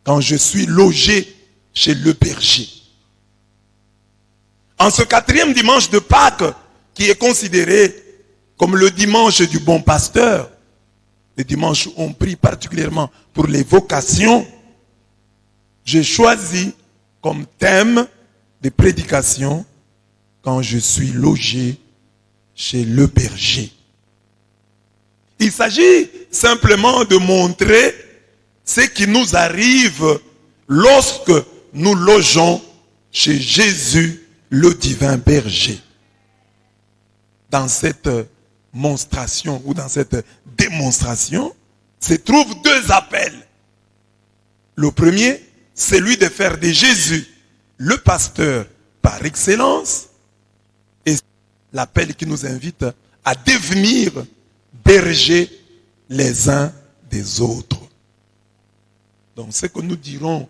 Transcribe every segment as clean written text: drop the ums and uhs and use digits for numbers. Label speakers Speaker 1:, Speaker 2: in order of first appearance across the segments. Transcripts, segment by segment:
Speaker 1: quand je suis logé chez le berger. En ce 4e dimanche de Pâques, qui est considéré comme le dimanche du bon pasteur, le dimanche où on prie particulièrement pour les vocations, j'ai choisi comme thème de prédication quand je suis logé chez le berger. Il s'agit simplement de montrer ce qui nous arrive lorsque nous logeons chez Jésus, le divin berger. Dans cette monstration ou dans cette démonstration se trouvent 2 appels. Le premier, c'est celui de faire de Jésus le pasteur par excellence, et l'appel qui nous invite à devenir bergers les uns des autres. Donc ce que nous dirons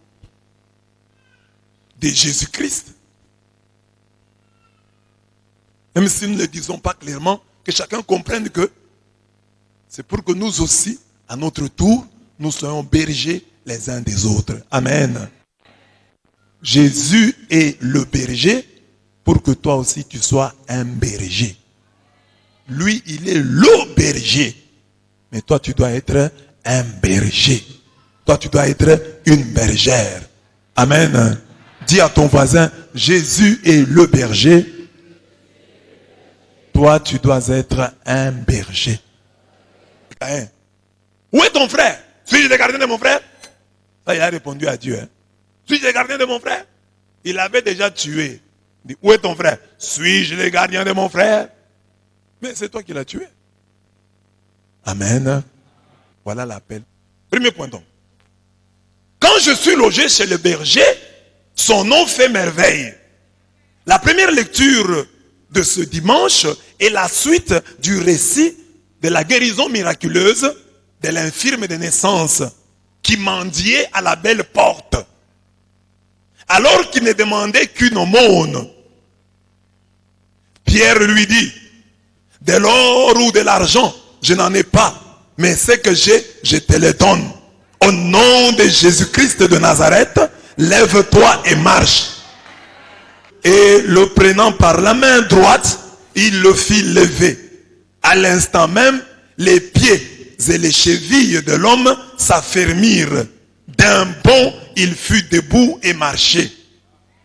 Speaker 1: de Jésus-Christ, même si nous ne le disons pas clairement, que chacun comprenne que c'est pour que nous aussi, à notre tour, nous soyons bergers les uns des autres. Amen. Jésus est le berger pour que toi aussi tu sois un berger. Lui, il est le berger. Mais toi, tu dois être un berger. Toi, tu dois être une bergère. Amen. Dis à ton voisin, Jésus est le berger. Toi, tu dois être un berger. Où est ton frère? Suis-je le gardien de mon frère? Ça, il a répondu à Dieu. Suis-je le gardien de mon frère? Il l'avait déjà tué. Il dit, où est ton frère? Suis-je le gardien de mon frère? Mais c'est toi qui l'as tué. Amen. Voilà l'appel. Premier point donc. Quand je suis logé chez le berger, son nom fait merveille. La première lecture de ce dimanche est la suite du récit de la guérison miraculeuse de l'infirme de naissance qui mendiait à la belle porte. Alors qu'il ne demandait qu'une aumône, Pierre lui dit, de l'or ou de l'argent, je n'en ai pas, mais ce que j'ai, je te le donne. Au nom de Jésus-Christ de Nazareth, lève-toi et marche. Et le prenant par la main droite, il le fit lever. À l'instant même, les pieds et les chevilles de l'homme s'affermirent. D'un bond, il fut debout et marchait.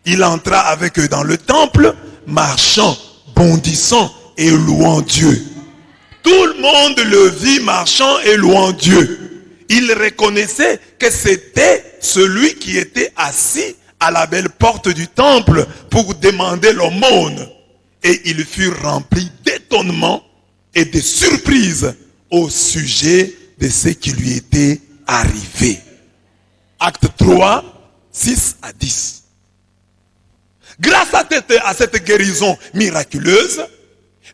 Speaker 1: Il entra avec eux dans le temple, marchant, bondissant et louant Dieu. Tout le monde le vit marchant et louant Dieu. Il reconnaissait que c'était celui qui était assis à la belle porte du temple pour demander l'aumône. Et il fut rempli d'étonnement et de surprise au sujet de ce qui lui était arrivé. Acte 3, 6 à 10. Grâce à cette guérison miraculeuse,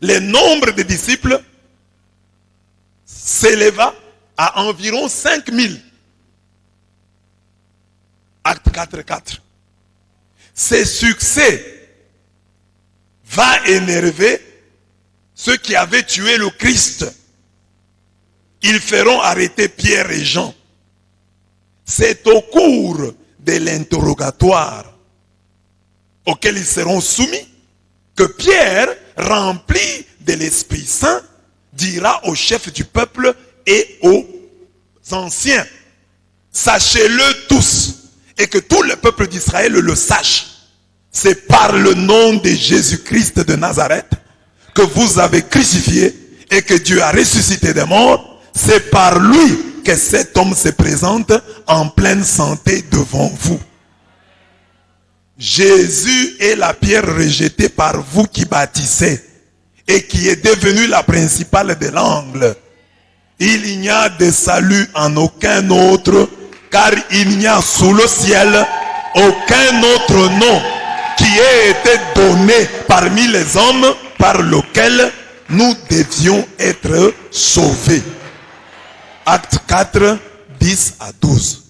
Speaker 1: le nombre de disciples s'éleva à environ 5000. Acte 4, 4. Ces succès va énerver ceux qui avaient tué le Christ. Ils feront arrêter Pierre et Jean. C'est au cours de l'interrogatoire auquel ils seront soumis que Pierre, rempli de l'Esprit Saint, dira aux chefs du peuple et aux anciens, sachez-le tous, et que tout le peuple d'Israël le sache. C'est par le nom de Jésus-Christ de Nazareth que vous avez crucifié et que Dieu a ressuscité des morts. C'est par lui que cet homme se présente en pleine santé devant vous. Jésus est la pierre rejetée par vous qui bâtissez et qui est devenue la principale de l'angle. Il n'y a de salut en aucun autre, car il n'y a sous le ciel aucun autre nom qui ait été donné parmi les hommes par lequel nous devions être sauvés. Acte 4, 10 à 12.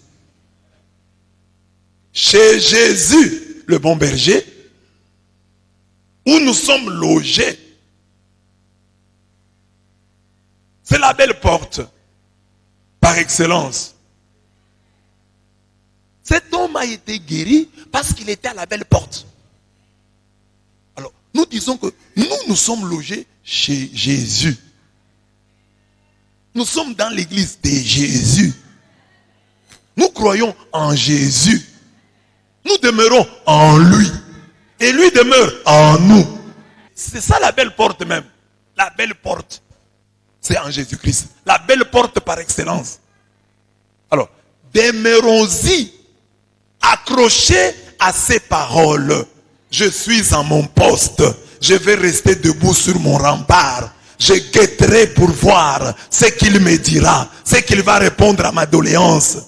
Speaker 1: Chez Jésus, le bon berger, où nous sommes logés, c'est la belle porte, par excellence. Cet homme a été guéri parce qu'il était à la belle porte. Alors, nous disons que nous sommes logés chez Jésus. Nous sommes dans l'église de Jésus. Nous croyons en Jésus. Nous demeurons en lui. Et lui demeure en nous. C'est ça la belle porte même. La belle porte, c'est en Jésus-Christ. La belle porte par excellence. Alors, demeurons-y, accrochés à ces paroles. Je suis en mon poste. Je vais rester debout sur mon rempart. Je guetterai pour voir ce qu'il me dira, ce qu'il va répondre à ma doléance.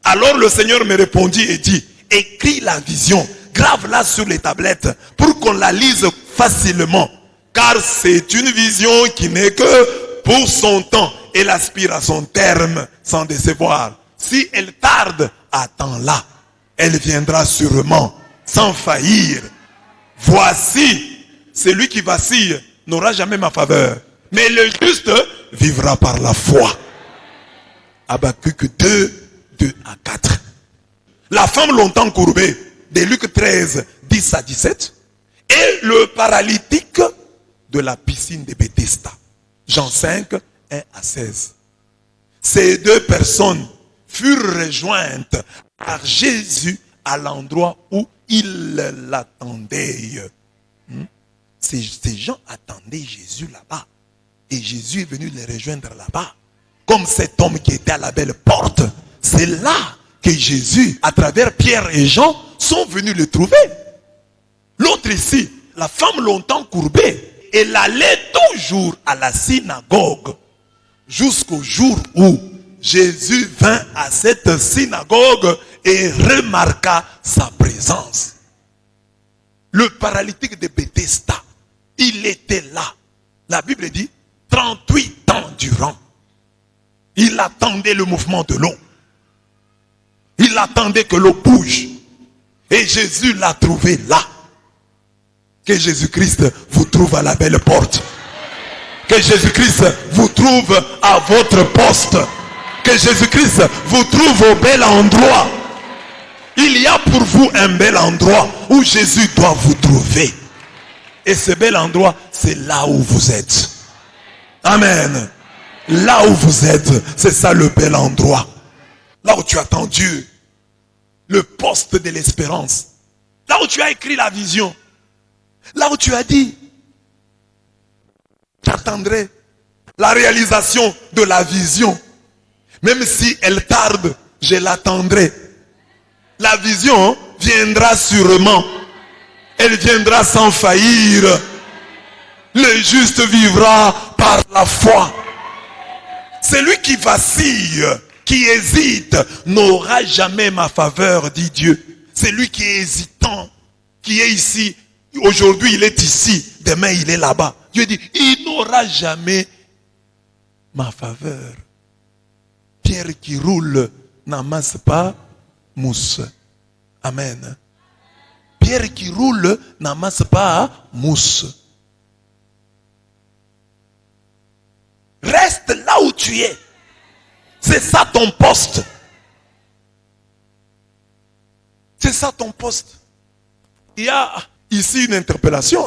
Speaker 1: Alors le Seigneur me répondit et dit, écris la vision, grave-la sur les tablettes pour qu'on la lise facilement. Car c'est une vision qui n'est que pour son temps. Elle aspire à son terme sans décevoir. Si elle tarde, attends-la. Elle viendra sûrement, sans faillir. Voici, celui qui vacille n'aura jamais ma faveur. Mais le juste vivra par la foi. Habakkuk 2, 2 à 4. La femme longtemps courbée, de Luc 13, 10 à 17. Et le paralytique de la piscine de Bethesda. Jean 5, 1 à 16. Ces deux personnes furent rejointes par Jésus à l'endroit où il l'attendait. Ces gens attendaient Jésus là-bas. Et Jésus est venu les rejoindre là-bas. Comme cet homme qui était à la belle porte. C'est là que Jésus, à travers Pierre et Jean, sont venus le trouver. L'autre ici, la femme longtemps courbée, elle allait toujours à la synagogue. Jusqu'au jour où Jésus vint à cette synagogue et remarqua sa présence. Le paralytique de Bethesda, il était là. La Bible dit, 38 ans durant. Il attendait le mouvement de l'eau. Il attendait que l'eau bouge. Et Jésus l'a trouvé là. Que Jésus-Christ vous trouve à la belle porte. Que Jésus-Christ vous trouve à votre poste. Que Jésus-Christ vous trouve au bel endroit. Il y a pour vous un bel endroit où Jésus doit vous trouver. Et ce bel endroit, c'est là où vous êtes. Amen. Là où vous êtes, c'est ça le bel endroit. Là où tu attends Dieu. Le poste de l'espérance. Là où tu as écrit la vision. Là où tu as dit, j'attendrai la réalisation de la vision. Même si elle tarde, je l'attendrai. La vision viendra sûrement. Elle viendra sans faillir. Le juste vivra par la foi. Celui qui vacille, qui hésite, n'aura jamais ma faveur, dit Dieu. Celui qui est hésitant, qui est ici, aujourd'hui il est ici, demain il est là-bas. Dieu dit, il n'aura jamais ma faveur. Pierre qui roule n'amasse pas mousse. Amen. Pierre qui roule n'amasse pas mousse. Reste là où tu es. C'est ça ton poste. C'est ça ton poste. Il y a ici une interpellation.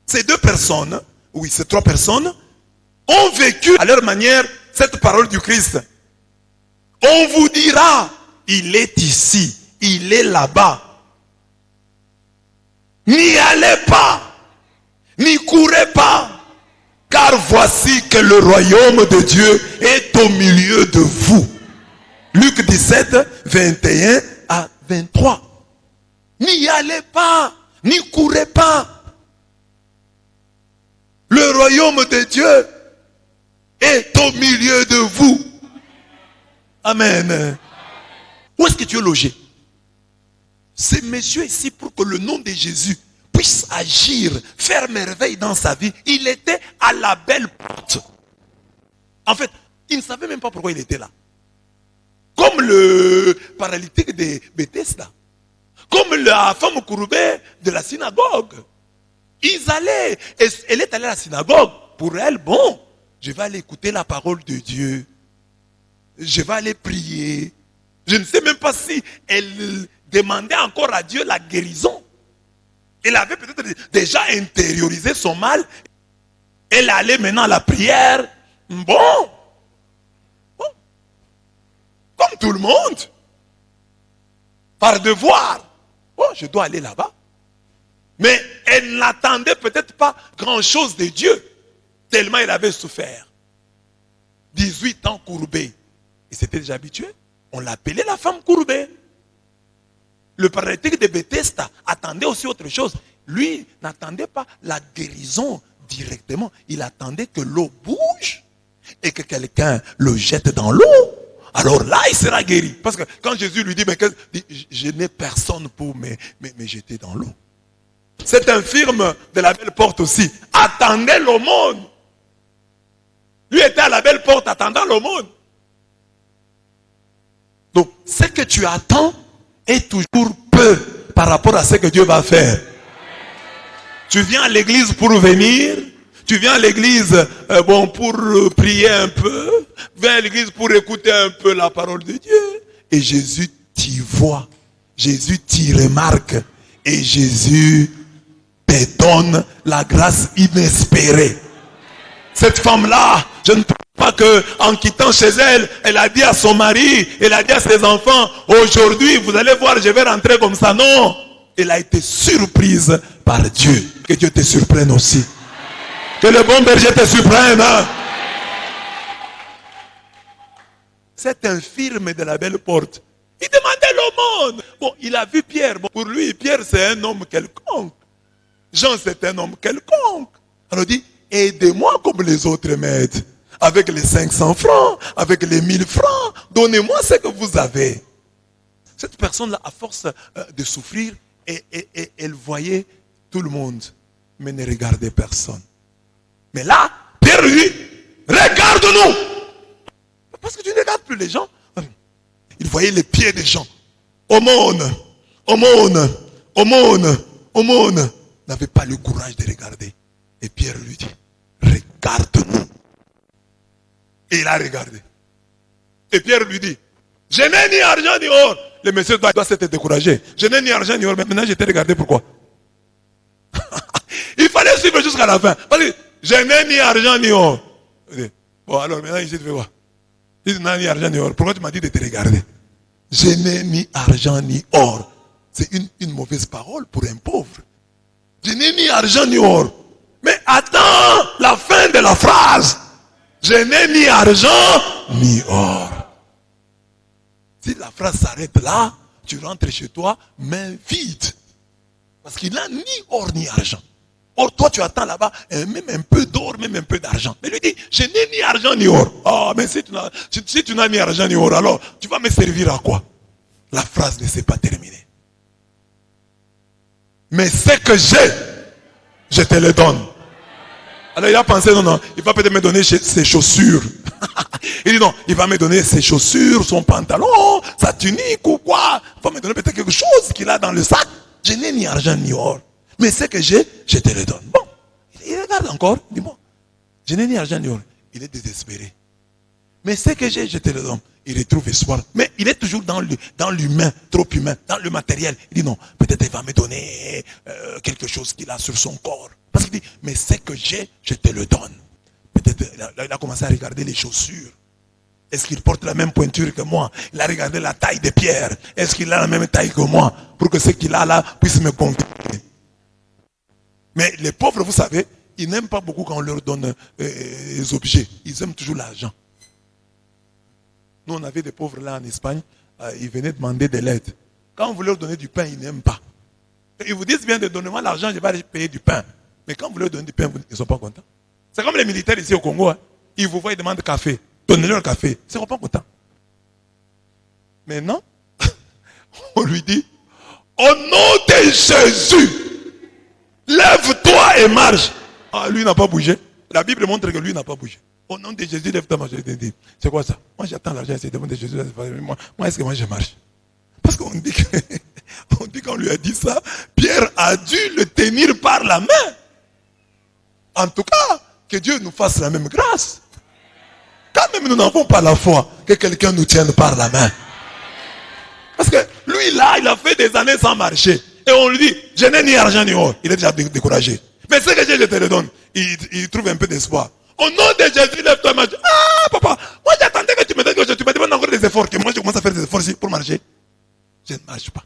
Speaker 1: Ces deux personnes, oui, ces trois personnes, ont vécu à leur manière cette parole du Christ. On vous dira, il est ici, il est là-bas. N'y allez pas, n'y courez pas, car voici que le royaume de Dieu est au milieu de vous. Luc 17, 21 à 23. N'y allez pas, n'y courez pas. Le royaume de Dieu est au milieu de vous. Amen. Où est-ce que tu es logé? C'est monsieur ici pour que le nom de Jésus puisse agir, faire merveille dans sa vie. Il était à la belle porte. En fait, il ne savait même pas pourquoi il était là. Comme le paralytique de Bethesda. Comme la femme courbée de la synagogue. Ils allaient, elle est allée à la synagogue. Pour elle, bon, je vais aller écouter la parole de Dieu. Je vais aller prier. Je ne sais même pas si elle demandait encore à Dieu la guérison. Elle avait peut-être déjà intériorisé son mal. Elle allait maintenant à la prière. Bon. Comme tout le monde. Par devoir. Bon, je dois aller là-bas. Mais elle n'attendait peut-être pas grand-chose de Dieu. Tellement elle avait souffert. 18 ans courbée. Il s'était déjà habitué. On l'appelait la femme courbée. Le paralytique de Bethesda attendait aussi autre chose. Lui n'attendait pas la guérison directement. Il attendait que l'eau bouge et que quelqu'un le jette dans l'eau. Alors là, il sera guéri. Parce que quand Jésus lui dit, mais je n'ai personne pour me jeter dans l'eau. Cet infirme de la belle porte aussi attendait l'aumône. Lui était à la belle porte attendant l'aumône. Donc, ce que tu attends est toujours peu par rapport à ce que Dieu va faire. Tu viens à l'église pour venir. Tu viens à l'église pour prier un peu. Viens à l'église pour écouter un peu la parole de Dieu. Et Jésus t'y voit. Jésus t'y remarque. Et Jésus te donne la grâce inespérée. Cette femme-là, je ne pense pas qu'en quittant chez elle, elle a dit à son mari, elle a dit à ses enfants, aujourd'hui, vous allez voir, je vais rentrer comme ça. Non, elle a été surprise par Dieu. Que Dieu te surprenne aussi. Que le bon berger te surprenne. Hein? Cet infirme de la belle porte, il demandait l'aumône. Bon, il a vu Pierre. Bon, pour lui, Pierre, c'est un homme quelconque. Jean, c'est un homme quelconque. Alors il dit, aidez-moi comme les autres m'aident. Avec les 500 francs, avec les 1000 francs, donnez-moi ce que vous avez. Cette personne-là, à force de souffrir, elle voyait tout le monde, mais ne regardait personne. Mais là, Pierre lui dit, regarde-nous. Parce que tu ne regardes plus les gens. Il voyait les pieds des gens. Aumône, aumône, aumône, aumône. N'avait pas le courage de regarder. Et Pierre lui dit, regarde-nous. Et il a regardé. Et Pierre lui dit, je n'ai ni argent ni or. Le monsieur doit s'être découragé. Je n'ai ni argent ni or. Mais maintenant, je t'ai regardé pourquoi? Il fallait suivre jusqu'à la fin. Parce que je n'ai ni argent ni or. Bon, alors maintenant, ici, tu fais quoi? Je n'ai ni argent ni or. Pourquoi tu m'as dit de te regarder? Je n'ai ni argent ni or. C'est une mauvaise parole pour un pauvre. Je n'ai ni argent ni or. Mais attends la fin de la phrase. Je n'ai ni argent ni or. Si la phrase s'arrête là, tu rentres chez toi, main vide. Parce qu'il n'a ni or ni argent. Or, toi, tu attends là-bas, même un peu d'or, même un peu d'argent. Mais lui dit, je n'ai ni argent ni or. Ah, mais si tu n'as ni argent ni or, alors, tu vas me servir à quoi? La phrase ne s'est pas terminée. Mais ce que j'ai, je te le donne. Alors il a pensé, non, il va peut-être me donner ses chaussures. Il dit non, il va me donner ses chaussures, son pantalon, sa tunique ou quoi. Il va me donner peut-être quelque chose qu'il a dans le sac. Je n'ai ni argent ni or. Mais ce que j'ai, je te le donne. Bon, il regarde encore, dis-moi. Je n'ai ni argent ni or. Il est désespéré. Mais ce que j'ai, je te le donne. Il retrouve espoir. Mais il est toujours dans l'humain, trop humain, dans le matériel. Il dit non, peut-être il va me donner quelque chose qu'il a sur son corps. Parce qu'il dit, mais ce que j'ai, je te le donne. Peut-être il a commencé à regarder les chaussures. Est-ce qu'il porte la même pointure que moi? Il a regardé la taille de Pierre. Est-ce qu'il a la même taille que moi? Pour que ce qu'il a là puisse me convaincre. Mais les pauvres, vous savez, ils n'aiment pas beaucoup quand on leur donne des objets. Ils aiment toujours l'argent. Nous, on avait des pauvres là en Espagne. Ils venaient demander de l'aide. Quand vous leur donnez du pain, ils n'aiment pas. Ils vous disent bien de donner moi l'argent, je vais aller payer du pain. Mais quand vous leur donnez du pain, ils ne sont pas contents. C'est comme les militaires ici au Congo. Hein. Ils vous voient, ils demandent café. Donnez-leur le café. Ils ne seront pas contents. Maintenant, on lui dit, au nom de Jésus, lève-toi et marche. Ah, lui n'a pas bougé. La Bible montre que lui n'a pas bougé. Au nom de Jésus, lève-toi et marche. C'est quoi ça? Moi, j'attends l'argent, c'est au nom de Jésus. Moi, est-ce que moi je marche? Parce qu'on dit que, on dit qu'on lui a dit ça, Pierre a dû le tenir par la main. En tout cas, que Dieu nous fasse la même grâce. Quand même nous n'avons pas la foi, que quelqu'un nous tienne par la main. lui là, il a fait des années sans marcher. Et on lui dit, je n'ai ni argent ni or. Il est déjà découragé. Mais ce que j'ai, je te le donne. Il trouve un peu d'espoir. Au nom de Jésus, lève-toi et marche. Ah, papa, moi j'attendais que tu me donnes quelque chose. Tu me demandes encore des efforts. Que moi je commence à faire des efforts ici pour marcher. Je ne marche pas.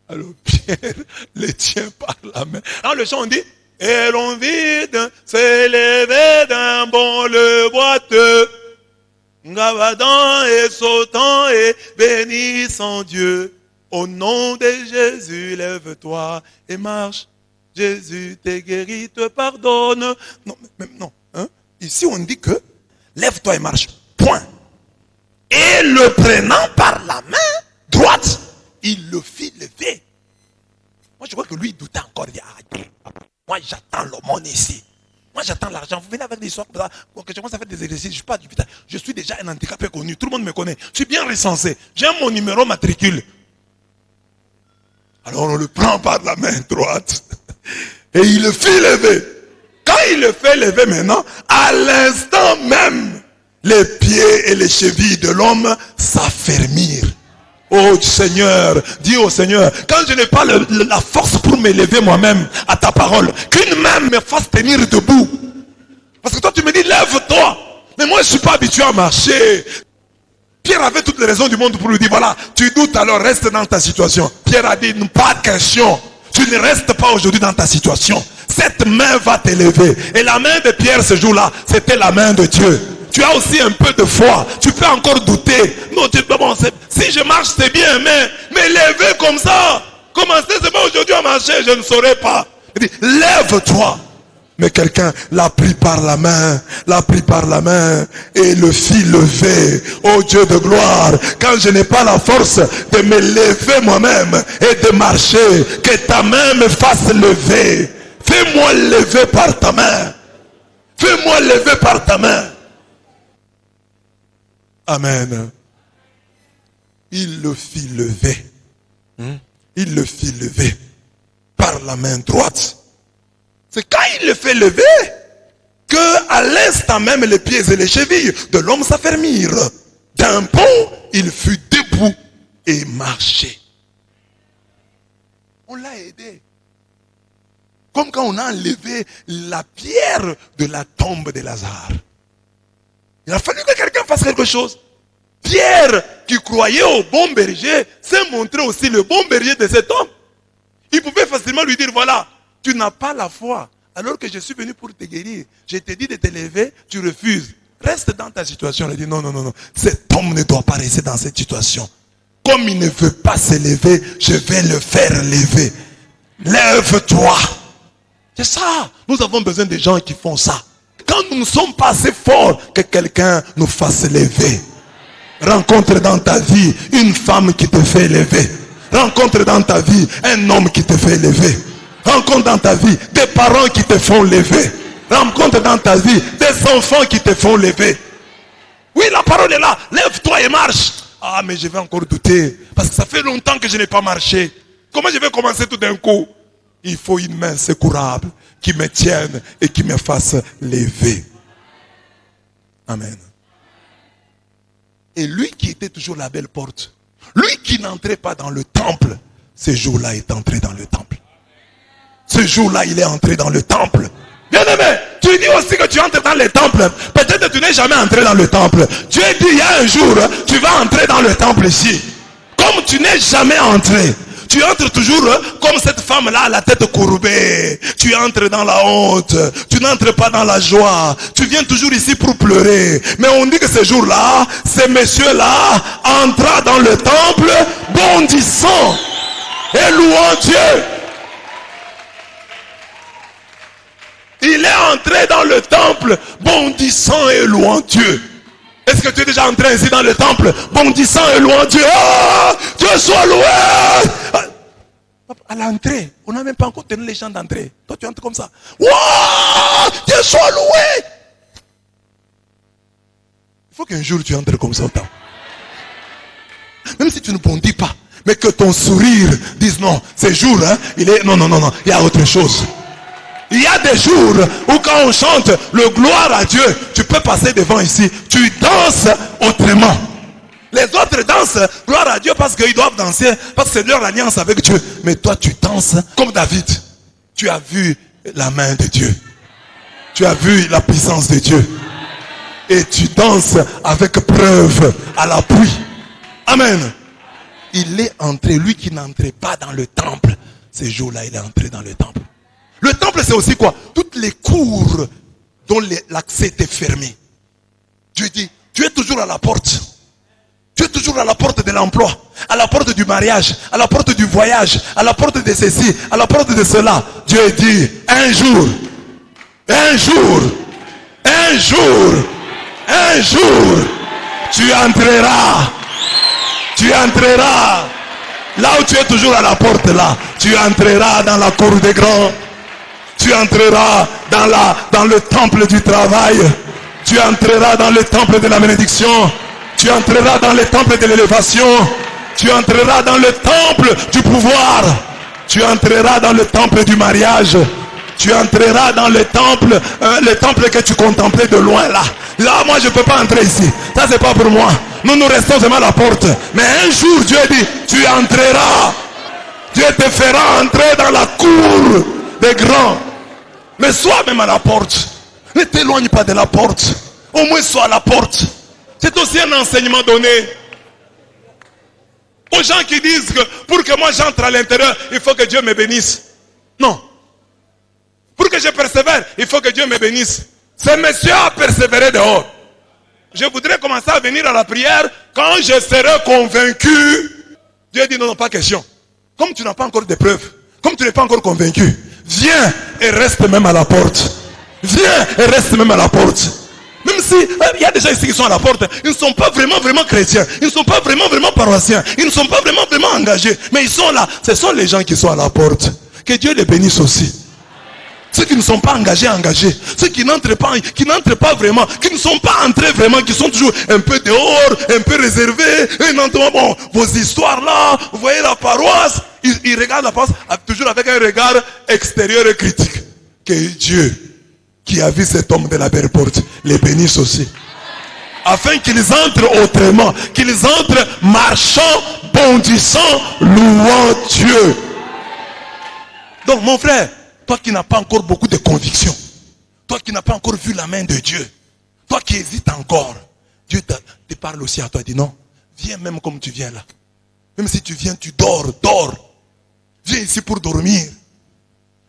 Speaker 1: Alors Pierre les tient par la main. Dans le chant on dit, et l'on vide s'élever d'un bond le boiteux, gavadant et sautant et bénissant Dieu. Au nom de Jésus, lève-toi et marche. Jésus t'est guéri, te pardonne. Non, non. Hein? Ici, on dit que lève-toi et marche. Point. Et le prenant par la main droite, il le fit lever. Moi, je crois que lui, il doutait encore. Il dit, moi, j'attends l'aumône ici. Moi, j'attends l'argent. Vous venez avec des histoires comme ça. Je commence à faire des exercices. Je suis pas du putain. Je suis déjà un handicapé connu. Tout le monde me connaît. Je suis bien recensé. J'ai mon numéro matricule. Alors, on le prend par la main droite. Et il le fit lever. Quand il le fait lever maintenant, à l'instant même, les pieds et les chevilles de l'homme s'affermirent. Oh Seigneur, dis au Seigneur, quand je n'ai pas la force pour m'élever moi-même à ta parole, qu'une main me fasse tenir debout. Parce que toi tu me dis, lève-toi. Mais moi je ne suis pas habitué à marcher. Pierre avait toutes les raisons du monde pour lui dire, voilà, tu doutes alors, reste dans ta situation. Pierre a dit, pas de question. Tu ne restes pas aujourd'hui dans ta situation. Cette main va t'élever. Et la main de Pierre ce jour-là, c'était la main de Dieu. Tu as aussi un peu de foi. Tu peux encore douter. Non, si je marche, c'est bien, mais lever comme ça, commencer seulement aujourd'hui à marcher, je ne saurais pas. Il dit, lève-toi. Mais quelqu'un l'a pris par la main, et le fit lever. Oh Dieu de gloire, quand je n'ai pas la force de me lever moi-même et de marcher, que ta main me fasse lever. Fais-moi lever par ta main. Fais-moi lever par ta main. Amen. Il le fit lever. Il le fit lever par la main droite. C'est quand il le fait lever que à l'instant même les pieds et les chevilles de l'homme s'affermirent. D'un bond, il fut debout et marchait. On l'a aidé. Comme quand on a enlevé la pierre de la tombe de Lazare. Il a fallu que quelqu'un fasse quelque chose. Pierre, qui croyait au bon berger, s'est montré aussi le bon berger de cet homme. Il pouvait facilement lui dire, voilà, tu n'as pas la foi. Alors que je suis venu pour te guérir. Je t'ai dit de te lever, tu refuses. Reste dans ta situation. Il dit, non. Cet homme ne doit pas rester dans cette situation. Comme il ne veut pas se lever, je vais le faire lever. Lève-toi. C'est ça. Nous avons besoin de gens qui font ça. Quand nous ne sommes pas assez forts, que quelqu'un nous fasse lever. Rencontre dans ta vie une femme qui te fait lever. Rencontre dans ta vie un homme qui te fait lever. Rencontre dans ta vie des parents qui te font lever. Rencontre dans ta vie des enfants qui te font lever. Oui, la parole est là. Lève-toi et marche. Ah, mais je vais encore douter. Parce que ça fait longtemps que je n'ai pas marché. Comment je vais commencer tout d'un coup? Il faut une main secourable qui me tienne et qui me fasse lever. Amen. Et lui qui était toujours la belle porte, lui qui n'entrait pas dans le temple, ce jour-là est entré dans le temple. Ce jour-là, il est entré dans le temple. Bien aimé, tu dis aussi que tu entres dans le temple. Peut-être que tu n'es jamais entré dans le temple. Dieu dit, il y a un jour, tu vas entrer dans le temple ici. Comme tu n'es jamais entré, tu entres toujours comme cette femme-là, la tête courbée. Tu entres dans la honte. Tu n'entres pas dans la joie. Tu viens toujours ici pour pleurer. Mais on dit que ce jour-là, ce monsieur-là entra dans le temple bondissant et louant Dieu. Il est entré dans le temple bondissant et louant Dieu. Est-ce que tu es déjà entré ici dans le temple bondissant et louant Dieu? Oh, Dieu soit loué! À l'entrée, on n'a même pas encore tenu les chants d'entrée. Toi tu entres comme ça. Wow, Dieu soit loué! Il faut qu'un jour tu entres comme ça au temple. Même si tu ne bondis pas, mais que ton sourire dise non, ce jour, il est... Non, il y a autre chose. Il y a des jours où quand on chante le gloire à Dieu, tu peux passer devant ici, tu danses autrement. Les autres dansent, gloire à Dieu, parce qu'ils doivent danser, parce que c'est leur alliance avec Dieu. Mais toi, tu danses comme David. Tu as vu la main de Dieu. Tu as vu la puissance de Dieu. Et tu danses avec preuve à l'appui. Amen. Il est entré, lui qui n'entrait pas dans le temple. Ces jours-là, il est entré dans le temple. Le temple, c'est aussi quoi? Toutes les cours dont l'accès était fermé. Dieu dit, tu es toujours à la porte. Tu es toujours à la porte de l'emploi, à la porte du mariage, à la porte du voyage, à la porte de ceci, à la porte de cela. Dieu dit, un jour, tu entreras. Là où tu es toujours à la porte là, tu entreras dans la cour des grands. Tu entreras dans le temple du travail. Tu entreras dans le temple de la bénédiction. Tu entreras dans le temple de l'élévation. Tu entreras dans le temple du pouvoir. Tu entreras dans le temple du mariage. Tu entreras dans le temple que tu contemplais de loin là. Là, moi, je ne peux pas entrer ici. Ça, c'est pas pour moi. Nous restons seulement à la porte. Mais un jour, Dieu dit, tu entreras. Dieu te fera entrer dans la cour des grands. Mais sois même à la porte. Ne t'éloigne pas de la porte. Au moins, sois à la porte. C'est aussi un enseignement donné aux gens qui disent que pour que moi j'entre à l'intérieur, il faut que Dieu me bénisse. Non. Pour que je persévère, il faut que Dieu me bénisse. Ce monsieur a persévéré dehors. Je voudrais commencer à venir à la prière quand je serai convaincu. Dieu dit non, pas question. Comme tu n'as pas encore de preuves, comme tu n'es pas encore convaincu, viens et reste même à la porte. Viens et reste même à la porte. Même si il y a des gens ici qui sont à la porte, ils ne sont pas vraiment chrétiens, ils ne sont pas vraiment paroissiens, ils ne sont pas vraiment engagés, mais ils sont là. Ce sont les gens qui sont à la porte. Que Dieu les bénisse aussi. Ceux qui ne sont pas engagés, ceux qui n'entrent pas vraiment, qui ne sont pas entrés vraiment, qui sont toujours un peu dehors, un peu réservés, et n'entendent bon, vos histoires là, vous voyez la paroisse, ils regardent la paroisse toujours avec un regard extérieur et critique. Que Dieu, qui a vu cet homme de la belle porte, les bénisse aussi. Afin qu'ils entrent autrement, qu'ils entrent marchant, bondissant, louant Dieu. Donc mon frère, toi qui n'as pas encore beaucoup de conviction, toi qui n'as pas encore vu la main de Dieu, toi qui hésites encore, Dieu te parle aussi à toi, il dit non, viens même comme tu viens là. Même si tu viens, tu dors. Viens ici pour dormir.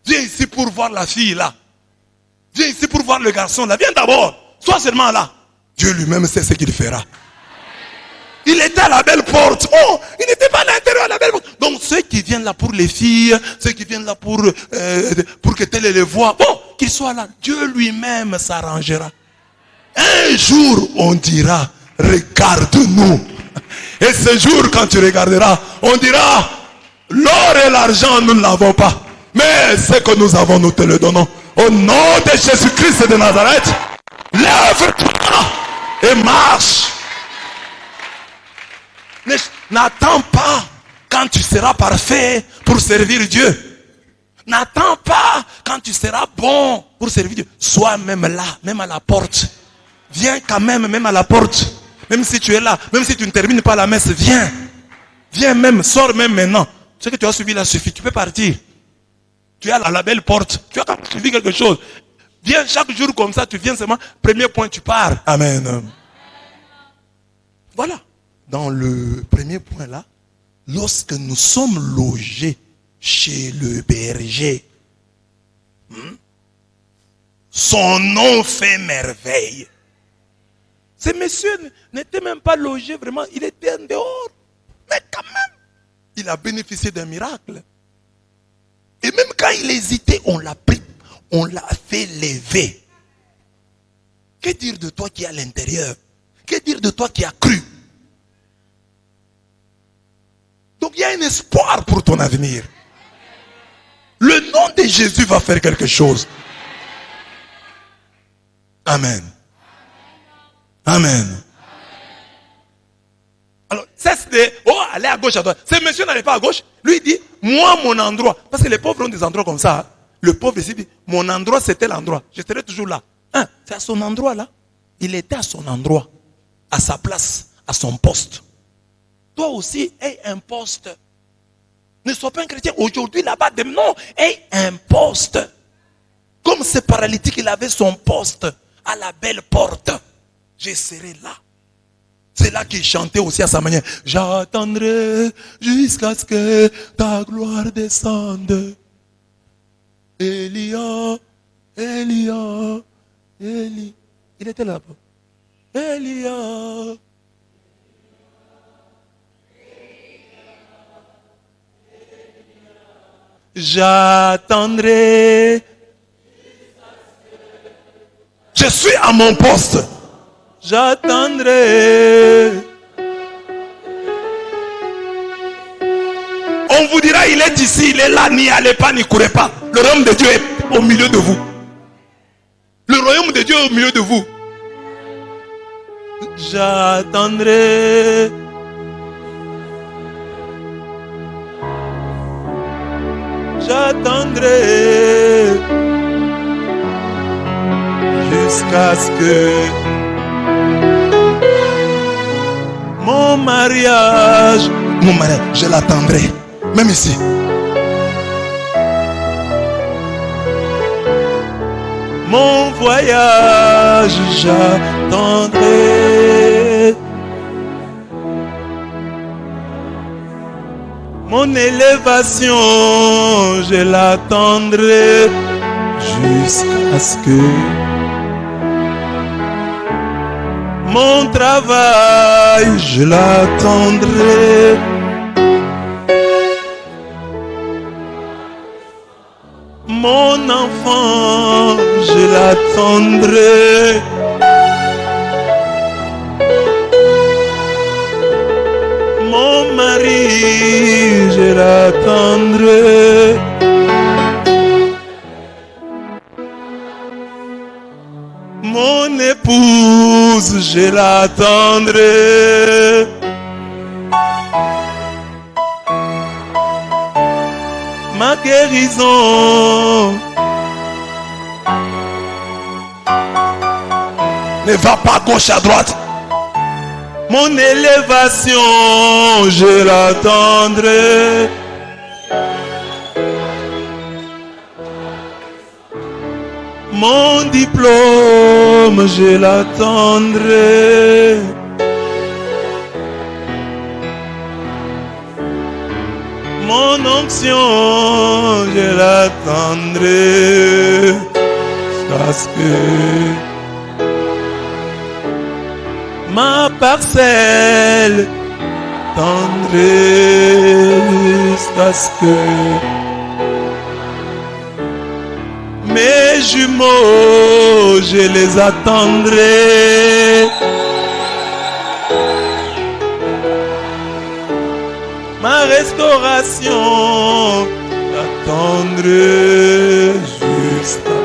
Speaker 1: Viens ici pour voir la fille là. Viens ici pour voir le garçon là. Viens d'abord. Sois seulement là. Dieu lui-même sait ce qu'il fera. Il était à la belle porte. Oh, il n'était pas à l'intérieur à la belle porte. Donc ceux qui viennent là pour les filles, ceux qui viennent là pour que telle les voix, bon, qu'ils soient là. Dieu lui-même s'arrangera. Un jour, on dira, regarde-nous. Et ce jour, quand tu regarderas, on dira, l'or et l'argent, nous ne l'avons pas. Mais ce que nous avons, nous te le donnons. Au nom de Jésus-Christ de Nazareth, lève-toi et marche. N'attends pas quand tu seras parfait pour servir Dieu. N'attends pas quand tu seras bon pour servir Dieu. Sois même là, même à la porte. Viens quand même à la porte. Même si tu es là, même si tu ne termines pas la messe, viens. Viens même, sors même maintenant. Ce que tu as suivi là suffit, tu peux partir. Tu es à la belle porte. Tu as suivi quelque chose. Viens chaque jour comme ça, tu viens seulement. Premier point, tu pars. Amen. Voilà. Dans le premier point là, lorsque nous sommes logés chez le berger, son nom fait merveille. Ce monsieur n'était même pas logé vraiment, il était en dehors. Mais quand même, il a bénéficié d'un miracle. Et même quand il hésitait, on l'a pris, on l'a fait lever. Que dire de toi qui est à l'intérieur? Que dire de toi qui as cru? Donc il y a un espoir pour ton avenir. Le nom de Jésus va faire quelque chose. Amen. Amen. Alors, cesse de, aller à gauche, à droite. Ce monsieur n'allait pas à gauche. Lui, il dit, moi, mon endroit. Parce que les pauvres ont des endroits comme ça. Hein. Le pauvre ici dit, mon endroit, c'était l'endroit. Je serai toujours là. Hein, c'est à son endroit là. Il était à son endroit. À sa place. À son poste. toi aussi, aie un poste. Ne sois pas un chrétien aujourd'hui là-bas. Non, aie un poste. Comme ce paralytique, il avait son poste à la belle porte. Je serai là. C'est là qu'il chantait aussi à sa manière. J'attendrai jusqu'à ce que ta gloire descende. Elia, Elia, Elia. Il était là-bas. Elia. J'attendrai. Je suis à mon poste. J'attendrai. On vous dira, il est ici, il est là, n'y allez pas, n'y courez pas. Le royaume de Dieu est au milieu de vous. Le royaume de Dieu est au milieu de vous. J'attendrai. J'attendrai jusqu'à ce que mon mariage, je l'attendrai, même ici. Mon voyage, j'attendrai. Mon élévation, je l'attendrai jusqu'à ce que mon travail, je l'attendrai. Mon enfant, je l'attendrai. Mon mari, je l'attendrai. Mon épouse, je l'attendrai. Ma guérison. Ne va pas à gauche, à droite. Mon élévation, je l'attendrai. Mon diplôme, je l'attendrai. Mon onction, je l'attendrai. Parce que ma parcelle tendrai jusqu'à ce que mes jumeaux, je les attendrai. Ma restauration, j'attendrai jusqu'à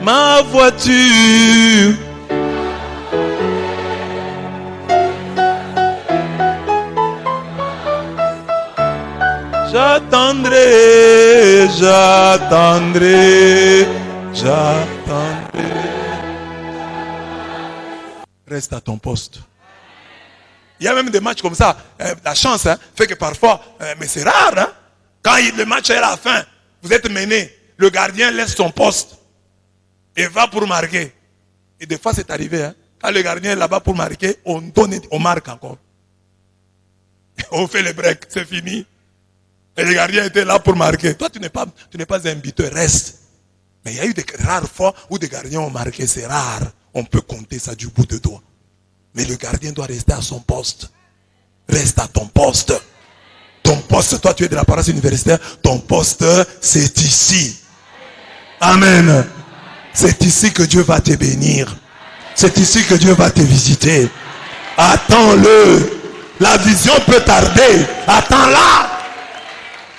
Speaker 1: ma voiture. J'attendrai, j'attendrai, j'attendrai. Reste à ton poste. Il y a même des matchs comme ça. La chance fait que parfois, mais c'est rare. Quand le match est à la fin, vous êtes mené, le gardien laisse son poste et va pour marquer. Et des fois c'est arrivé. Quand le gardien est là-bas pour marquer, on marque encore. On fait le break, c'est fini. Et le gardien était là pour marquer. Toi, tu n'es pas un buteur, reste. Mais il y a eu des rares fois où des gardiens ont marqué, c'est rare. On peut compter ça du bout de doigt. Mais le gardien doit rester à son poste. Reste à ton poste. Ton poste, toi tu es de la paroisse universitaire, ton poste c'est ici. Amen. C'est ici que Dieu va te bénir. C'est ici que Dieu va te visiter. Attends-le. La vision peut tarder. Attends-la.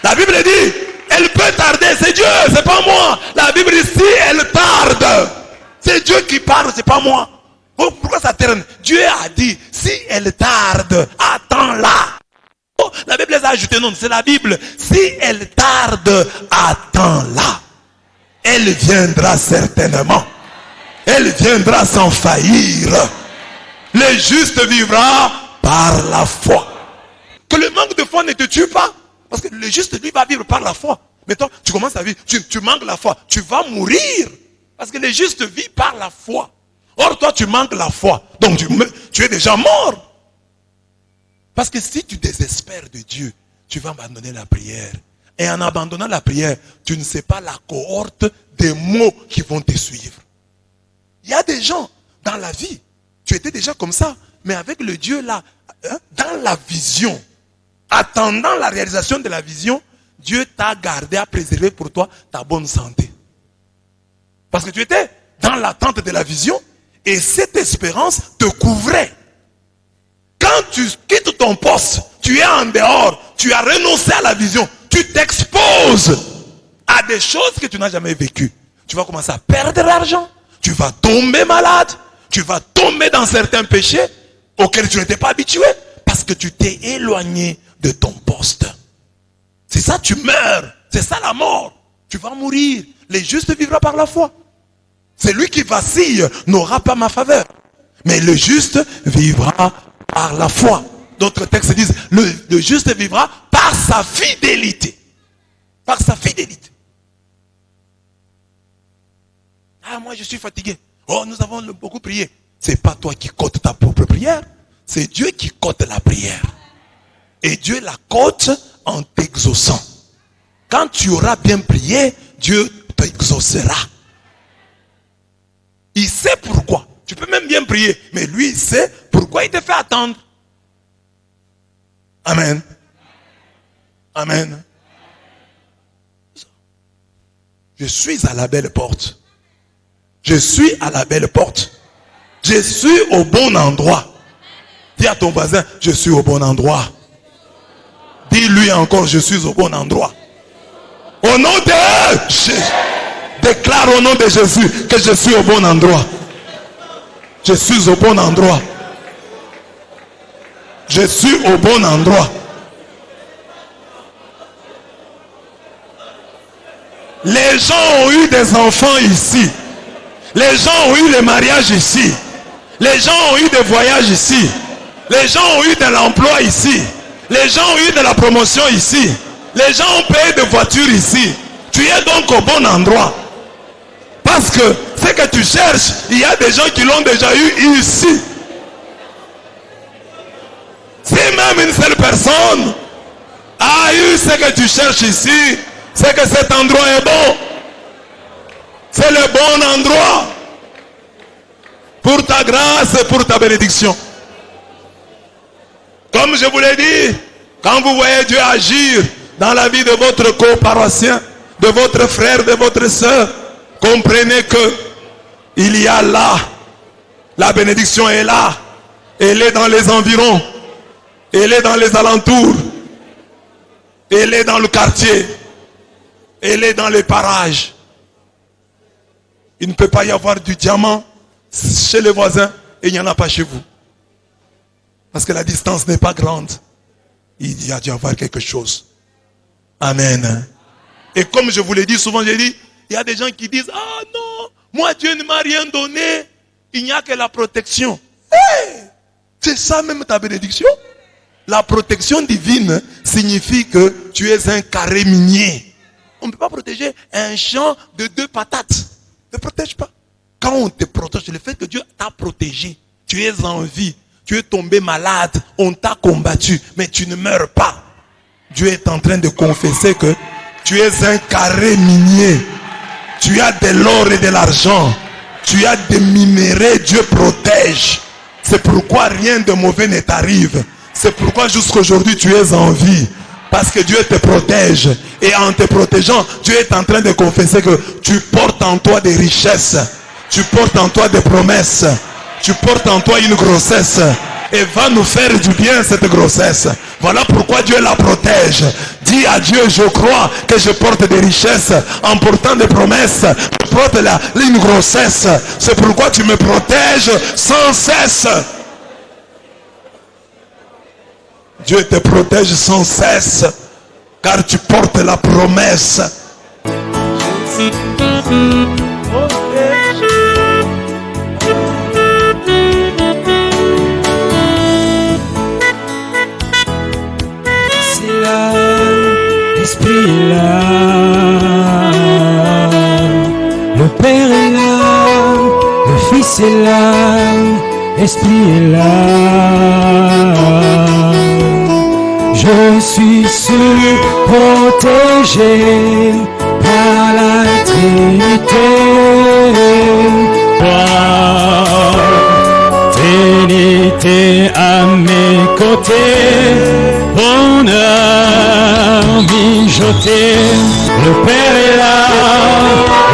Speaker 1: La Bible dit, elle peut tarder, c'est Dieu, c'est pas moi. La Bible dit, si elle tarde, c'est Dieu qui parle, c'est pas moi. Oh, pourquoi ça traîne? Dieu a dit, si elle tarde, attends-la. Oh, la Bible les a ajoutés, non, c'est la Bible. Si elle tarde, attends-la. Elle viendra certainement. Elle viendra sans faillir. Le Le juste vivra par la foi. Que le manque de foi ne te tue pas. Parce que le juste, lui, va vivre par la foi. Mais toi, tu commences à vivre, tu manques la foi. Tu vas mourir. Parce que le juste vit par la foi. Or, toi, tu manques la foi. Donc, tu es déjà mort. Parce que si tu désespères de Dieu, tu vas abandonner la prière. Et en abandonnant la prière, tu ne sais pas la cohorte des mots qui vont te suivre. Il y a des gens dans la vie, tu étais déjà comme ça, mais avec le Dieu là, dans la vision, attendant la réalisation de la vision, Dieu t'a gardé à préserver pour toi ta bonne santé. Parce que tu étais dans l'attente de la vision et cette espérance te couvrait. Quand tu quittes ton poste, tu es en dehors, tu as renoncé à la vision, tu t'exposes à des choses que tu n'as jamais vécues. Tu vas commencer à perdre de l'argent, tu vas tomber malade, tu vas tomber dans certains péchés auxquels tu n'étais pas habitué parce que tu t'es éloigné de ton poste. C'est ça, tu meurs. C'est ça la mort. Tu vas mourir. Le juste vivra par la foi. Celui qui vacille n'aura pas ma faveur. Mais le juste vivra par la foi. D'autres textes disent, le juste vivra par sa fidélité. Par sa fidélité. Ah, moi je suis fatigué. Oh, nous avons beaucoup prié. C'est pas toi qui cotes ta propre prière. C'est Dieu qui cote la prière. Et Dieu la cote en t'exaucant. Quand tu auras bien prié, Dieu t'exaucera. Il sait pourquoi. Tu peux même bien prier, mais lui, il sait pourquoi il te fait attendre. Amen. Amen. Je suis à la belle porte. Je suis à la belle porte. Je suis au bon endroit. Dis à ton voisin, je suis au bon endroit. Dis-lui encore, je suis au bon endroit. Au nom de Jésus. Déclare au nom de Jésus que je suis au bon endroit. Je suis au bon endroit. Je suis au bon endroit. Les gens ont eu des enfants ici. Les gens ont eu les mariages ici. Les gens ont eu des voyages ici. Les gens ont eu de l'emploi ici. Les gens ont eu de la promotion ici. Les gens ont payé des voitures ici. Tu es donc au bon endroit. Parce que ce que tu cherches, il y a des gens qui l'ont déjà eu ici. Si même une seule personne a eu ce que tu cherches ici, c'est que cet endroit est bon. C'est le bon endroit pour ta grâce et pour ta bénédiction. Comme je vous l'ai dit, quand vous voyez Dieu agir dans la vie de votre coparoissien, de votre frère, de votre soeur, comprenez que il y a là, la bénédiction est là, elle est dans les environs, elle est dans les alentours, elle est dans le quartier, elle est dans les parages. Il ne peut pas y avoir du diamant chez les voisins et il n'y en a pas chez vous. Parce que la distance n'est pas grande. Il y a dû y avoir quelque chose. Amen. Et comme je vous l'ai dit souvent, j'ai dit, il y a des gens qui disent, ah non, moi Dieu ne m'a rien donné. Il n'y a que la protection. Hey, c'est ça même ta bénédiction. La protection divine signifie que tu es un carré minier. On ne peut pas protéger un champ de 2 patates. Ne protège pas. Quand on te protège, le fait que Dieu t'a protégé, tu es en vie, tu es tombé malade, on t'a combattu, mais tu ne meurs pas. Dieu est en train de confesser que tu es un carré minier. Tu as de l'or et de l'argent. Tu as des minéraux, Dieu protège. C'est pourquoi rien de mauvais ne t'arrive. C'est pourquoi jusqu'aujourd'hui tu es en vie. Parce que Dieu te protège. Et en te protégeant, Dieu est en train de confesser que tu portes en toi des richesses. Tu portes en toi des promesses. Tu portes en toi une grossesse. Et va nous faire du bien cette grossesse. Voilà pourquoi Dieu la protège. Dis à Dieu, je crois que je porte des richesses en portant des promesses. Je porte une grossesse. C'est pourquoi tu me protèges sans cesse. Dieu te protège sans cesse, car tu portes la promesse.
Speaker 2: Le Père est là, le Fils est là, l'Esprit est là. Je suis sûr, protégé par la Trinité. Trinité à mes côtés, bonheur mijoté. Le Père est là,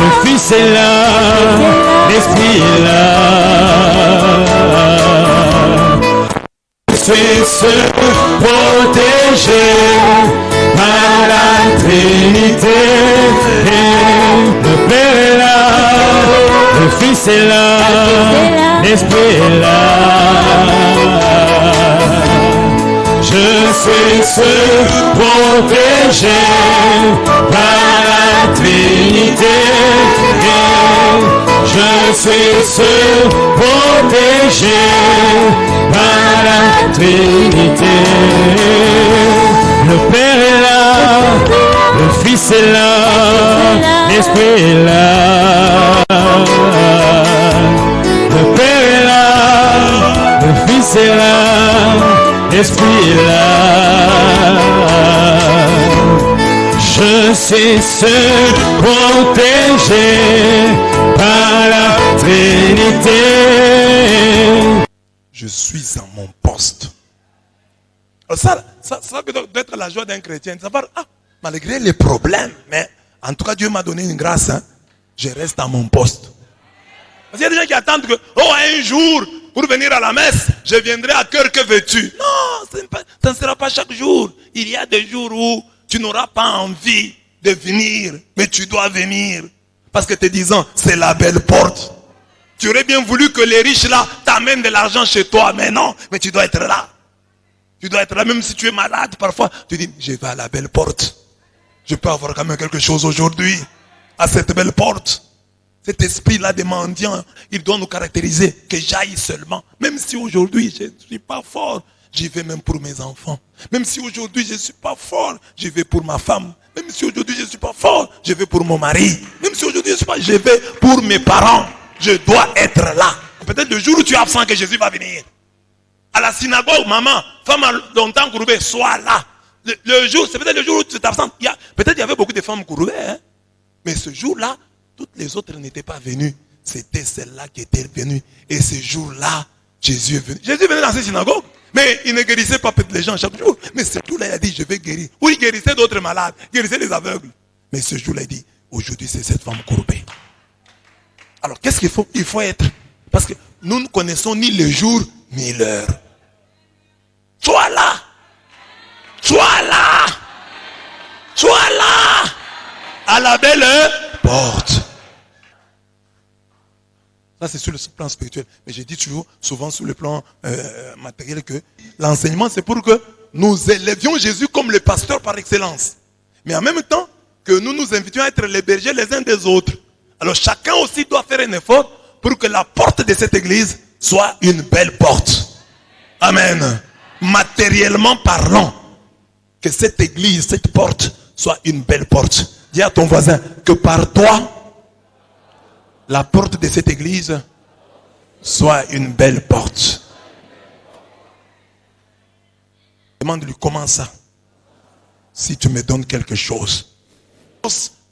Speaker 2: le Fils est là, l'Esprit est là. Je suis seul protégé par la Trinité. Le Père est là, le Fils est là, l'Esprit est là. Je suis seul protégé par la Trinité. Je suis seul protégé par la Trinité. Le Père est là, le Fils est là, l'Esprit est là. Le Père est là, le Fils est là, l'Esprit est là. Je suis seul protégé par la Trinité.
Speaker 1: Je suis à mon poste. Ça doit être la joie d'un chrétien. De savoir, malgré les problèmes, mais en tout cas Dieu m'a donné une grâce. Je reste à mon poste. Parce qu'il y a des gens qui attendent que, un jour, pour venir à la messe, je viendrai à cœur que veux-tu. Non, ça ne sera pas chaque jour. Il y a des jours où tu n'auras pas envie de venir, mais tu dois venir. Parce que te disant, c'est la belle porte. Tu aurais bien voulu que les riches là t'amènent de l'argent chez toi, mais non, mais tu dois être là. Tu dois être là, même si tu es malade, parfois, tu dis, je vais à la belle porte. Je peux avoir quand même quelque chose aujourd'hui, à cette belle porte. Cet esprit-là des mendiants, il doit nous caractériser, que j'aille seulement. Même si aujourd'hui, je ne suis pas fort, j'y vais même pour mes enfants. Même si aujourd'hui, je ne suis pas fort, j'y vais pour ma femme. Même si aujourd'hui, je ne suis pas fort, je vais pour mon mari. Même si aujourd'hui, je vais pour mes parents. Je dois être là. Peut-être le jour où tu es absent que Jésus va venir. À la synagogue, maman, femme a longtemps courbée, sois là. Le jour, c'est peut-être le jour où tu es absent. Peut-être il y avait beaucoup de femmes courbées. Mais ce jour-là, toutes les autres n'étaient pas venues. C'était celle-là qui était venue. Et ce jour-là, Jésus est venu. Jésus venait dans cette synagogue. Mais il ne guérissait pas peut-être les gens chaque jour. Mais ce jour-là, il a dit, je vais guérir. Oui, il guérissait d'autres malades. Il guérissait les aveugles. Mais ce jour-là, il dit, aujourd'hui, c'est cette femme courbée. Alors, qu'est-ce qu'il faut? Il faut être. Parce que nous ne connaissons ni le jour, ni l'heure. Sois là. Sois là. Sois là. À la belle porte. Ça, c'est sur le plan spirituel. Mais j'ai dit toujours, souvent sur le plan matériel, que l'enseignement, c'est pour que nous élevions Jésus comme le pasteur par excellence. Mais en même temps, que nous nous invitions à être les bergers les uns des autres. Alors chacun aussi doit faire un effort pour que la porte de cette église soit une belle porte. Amen. Matériellement parlant, que cette église, cette porte, soit une belle porte. Dis à ton voisin que par toi, la porte de cette église soit une belle porte. Demande-lui comment ça. Si tu me donnes quelque chose.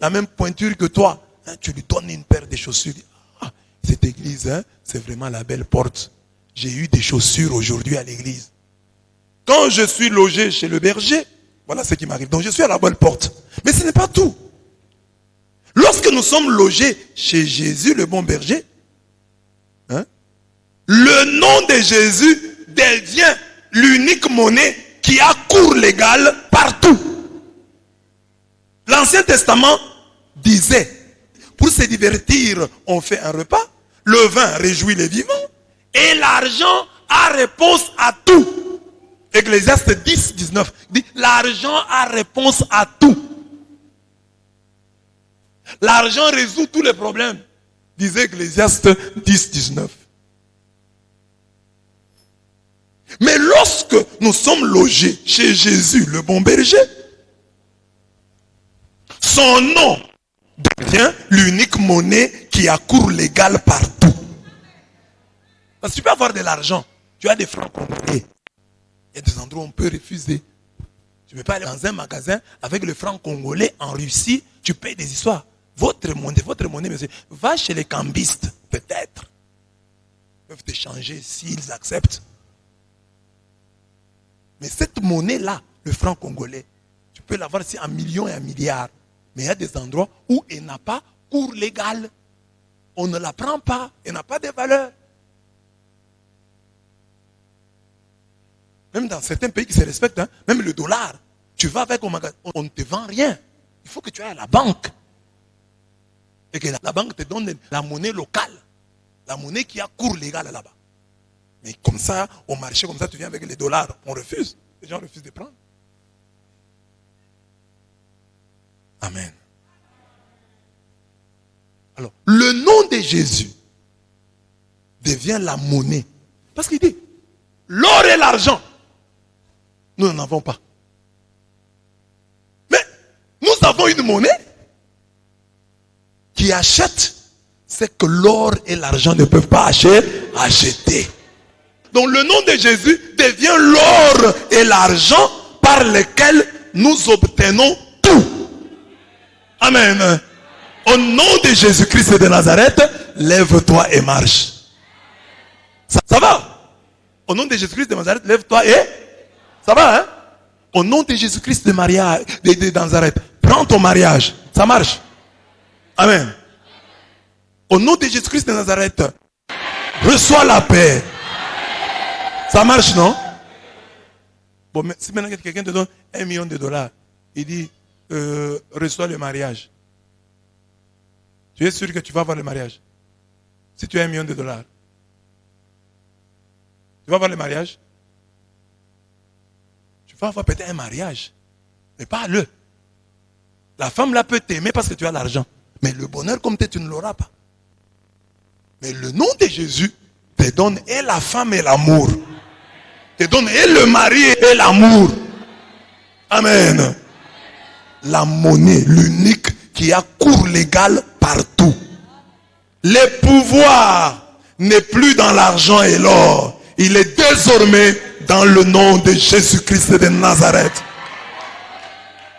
Speaker 1: La même pointure que toi. Tu lui donnes une paire de chaussures. Cette église, c'est vraiment la belle porte. J'ai eu des chaussures aujourd'hui à l'église. Quand je suis logé chez le berger, voilà ce qui m'arrive. Donc je suis à la bonne porte. Mais ce n'est pas tout. Lorsque nous sommes logés chez Jésus, le bon berger, le nom de Jésus devient l'unique monnaie qui a cours légal partout. L'Ancien Testament disait, pour se divertir, on fait un repas, le vin réjouit les vivants, et l'argent a réponse à tout. Ecclésiaste 10, 19 dit, l'argent a réponse à tout. L'argent résout tous les problèmes, disait Ecclésiaste 10, 19. Mais lorsque nous sommes logés chez Jésus, le bon berger, son nom devient l'unique monnaie qui qui a cours légal partout. Parce que tu peux avoir de l'argent. Tu as des francs congolais. Il y a des endroits où on peut refuser. Tu ne peux pas aller dans un magasin avec le franc congolais en Russie. Tu payes des histoires. Votre monnaie, monsieur. Va chez les cambistes, peut-être. Ils peuvent t'échanger s'ils acceptent. Mais cette monnaie-là, le franc congolais, tu peux l'avoir ici en millions et en milliards. Mais il y a des endroits où elle n'a pas cours légal. On ne la prend pas. Elle n'a pas de valeur. Même dans certains pays qui se respectent, hein, même le dollar, tu vas avec au magasin, on ne te vend rien. Il faut que tu ailles à la banque. Et que la banque te donne la monnaie locale. La monnaie qui a cours légal là-bas. Mais comme ça, au marché, comme ça, tu viens avec les dollars. On refuse. Les gens refusent de prendre. Amen. Alors, le nom de Jésus devient la monnaie. Parce qu'il dit, l'or et l'argent, nous n'en avons pas. Mais nous avons une monnaie qui achète ce que l'or et l'argent ne peuvent pas acheter. Donc le nom de Jésus devient l'or et l'argent par lesquels nous obtenons tout. Amen. Au nom de Jésus-Christ de Nazareth, lève-toi et marche. Ça va? Au nom de Jésus-Christ de Nazareth, lève-toi et... Ça va, hein? Au nom de Jésus-Christ de Nazareth, prends ton mariage. Ça marche. Amen. Au nom de Jésus-Christ de Nazareth, reçois la paix. Ça marche, non? Bon, mais si maintenant quelqu'un te donne $1 million, il dit, reçois le mariage. Tu es sûr que tu vas avoir le mariage? Si tu as $1 million, tu vas avoir le mariage? Tu vas avoir peut-être un mariage, mais pas le. La femme là peut t'aimer parce que tu as l'argent. Mais le bonheur comme tu ne l'auras pas. Mais le nom de Jésus te donne et la femme et l'amour. Te donne et le mari et l'amour. Amen. La monnaie, l'unique qui a cours légal partout. Le pouvoir n'est plus dans l'argent et l'or. Il est désormais dans le nom de Jésus-Christ de Nazareth.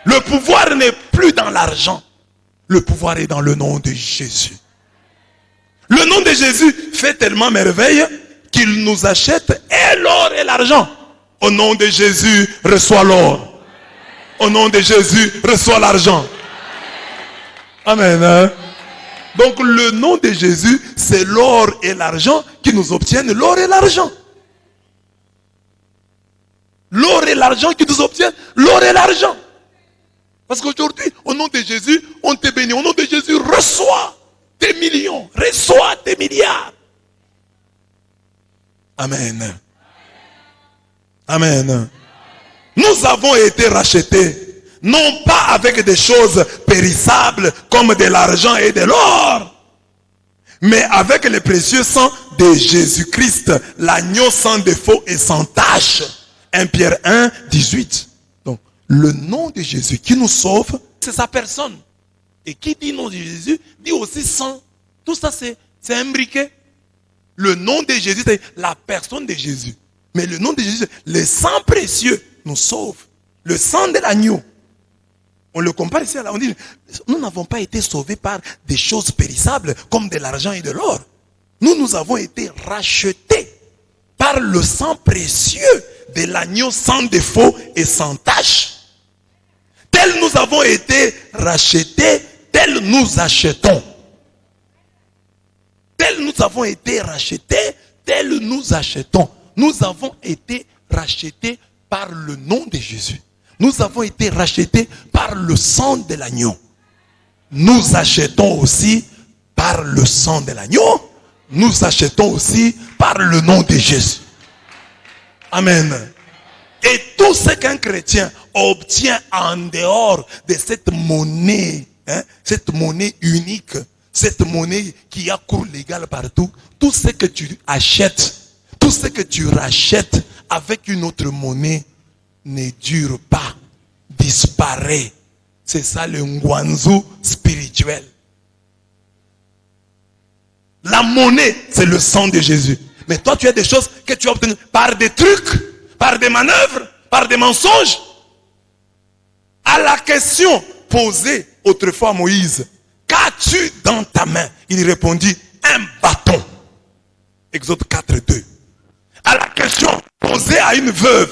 Speaker 1: Le pouvoir n'est plus dans l'argent. Le pouvoir est dans le nom de Jésus. Le nom de Jésus fait tellement merveille qu'il nous achète et l'or et l'argent. Au nom de Jésus, reçois l'or. Au nom de Jésus, reçois l'argent. Amen. Donc le nom de Jésus, c'est l'or et l'argent qui nous obtiennent l'or et l'argent. L'or et l'argent qui nous obtiennent l'or et l'argent. Parce qu'aujourd'hui, au nom de Jésus, on te bénit. Au nom de Jésus, reçois tes millions, reçois tes milliards. Amen. Amen. Nous avons été rachetés, non pas avec des choses périssables comme de l'argent et de l'or, mais avec le précieux sang de Jésus-Christ, l'agneau sans défaut et sans tache. 1 Pierre 1, 18. Donc, le nom de Jésus qui nous sauve, c'est sa personne. Et qui dit nom de Jésus, dit aussi sang. Tout ça, c'est imbriqué. Le nom de Jésus, c'est la personne de Jésus. Mais le nom de Jésus, le sang précieux nous sauve. Le sang de l'agneau. On le compare ici, on dit, nous n'avons pas été sauvés par des choses périssables comme de l'argent et de l'or. Nous avons été rachetés par le sang précieux de l'agneau sans défaut et sans tache. Tel nous avons été rachetés, tel nous achetons. Tel nous avons été rachetés, tel nous achetons. Nous avons été rachetés par le nom de Jésus. Nous avons été rachetés par le sang de l'agneau. Nous achetons aussi par le sang de l'agneau. Nous achetons aussi par le nom de Jésus. Amen. Et tout ce qu'un chrétien obtient en dehors de cette monnaie, cette monnaie unique, cette monnaie qui a cours légal partout, tout ce que tu achètes, tout ce que tu rachètes avec une autre monnaie ne dure pas, disparaît. C'est ça le ngwanzu spirituel. La monnaie, c'est le sang de Jésus. Mais toi, tu as des choses que tu as obtenues par des trucs, par des manœuvres, par des mensonges. À la question posée autrefois à Moïse, qu'as-tu dans ta main? Il répondit, un bâton. Exode 4, 2. À la question posée à une veuve,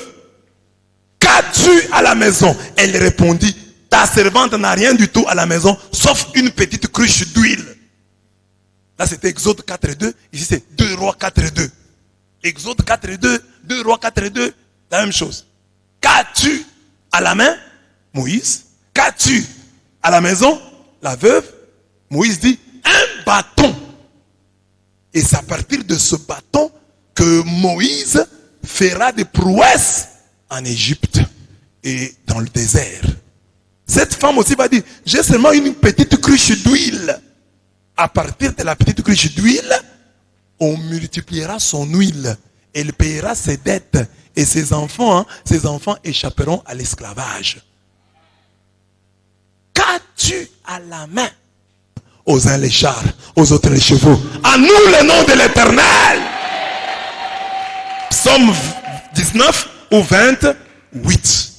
Speaker 1: qu'as-tu à la maison? Elle répondit, ta servante n'a rien du tout à la maison, sauf une petite cruche d'huile. Là, c'était Exode 4, 2. Ici, c'est 2 Rois 4, 2. Exode 4, 2, 2 Rois 4, 2, la même chose. Qu'as-tu à la main? Moïse. Qu'as-tu à la maison? La veuve. Moïse dit, un bâton. Et c'est à partir de ce bâton que Moïse fera des prouesses en Égypte et dans le désert. Cette femme aussi va dire, j'ai seulement une petite cruche d'huile. À partir de la petite cruche d'huile, on multipliera son huile. Elle paiera ses dettes. Et ses enfants échapperont à l'esclavage. Qu'as-tu à la main? Aux uns les chars, aux autres les chevaux. À nous le nom de l'Éternel. Psaume 19 ou 28.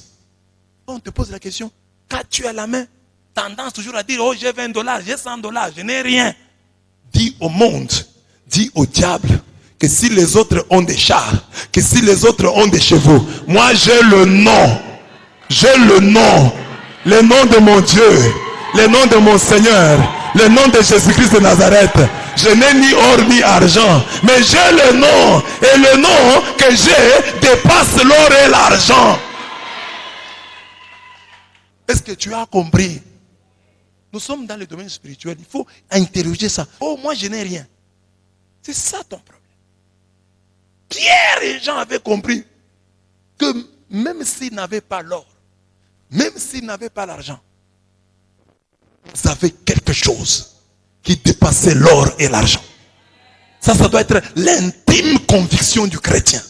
Speaker 1: On te pose la question, qu'as-tu à la main? Tendance toujours à dire, oh j'ai $20, j'ai $100, je n'ai rien. Dis au monde, dis au diable, que si les autres ont des chars, que si les autres ont des chevaux, moi j'ai le nom de mon Dieu, le nom de mon Seigneur, le nom de Jésus-Christ de Nazareth. Je n'ai ni or ni argent, mais j'ai le nom, et le nom que j'ai dépasse l'or et l'argent. Est-ce que tu as compris? Nous sommes dans le domaine spirituel, il faut interroger ça. Oh, moi je n'ai rien. C'est ça ton problème. Pierre et Jean avaient compris que même s'ils n'avaient pas l'or, même s'ils n'avaient pas l'argent, ils avaient quelque chose qui dépassait l'or et l'argent. Ça doit être l'intime conviction du chrétien.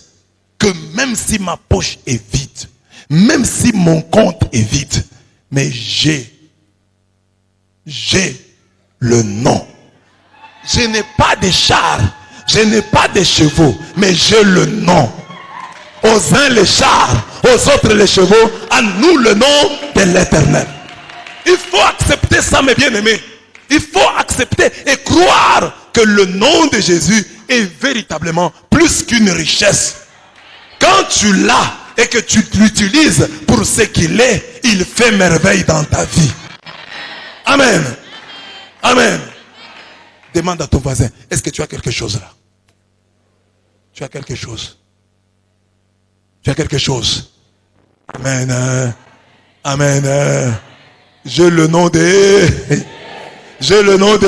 Speaker 1: Que même si ma poche est vide, même si mon compte est vide, mais j'ai le nom. Je n'ai pas de chars, je n'ai pas de chevaux, mais j'ai le nom. Aux uns les chars, aux autres les chevaux, à nous le nom de l'Éternel. Il faut accepter ça, mes bien-aimés. Il faut accepter et croire que le nom de Jésus est véritablement plus qu'une richesse. Quand tu l'as et que tu l'utilises pour ce qu'il est, il fait merveille dans ta vie. Amen. Amen. Demande à ton voisin, est-ce que tu as quelque chose là? Tu as quelque chose. Tu as quelque chose. Amen. Amen. J'ai le nom de... J'ai le nom de...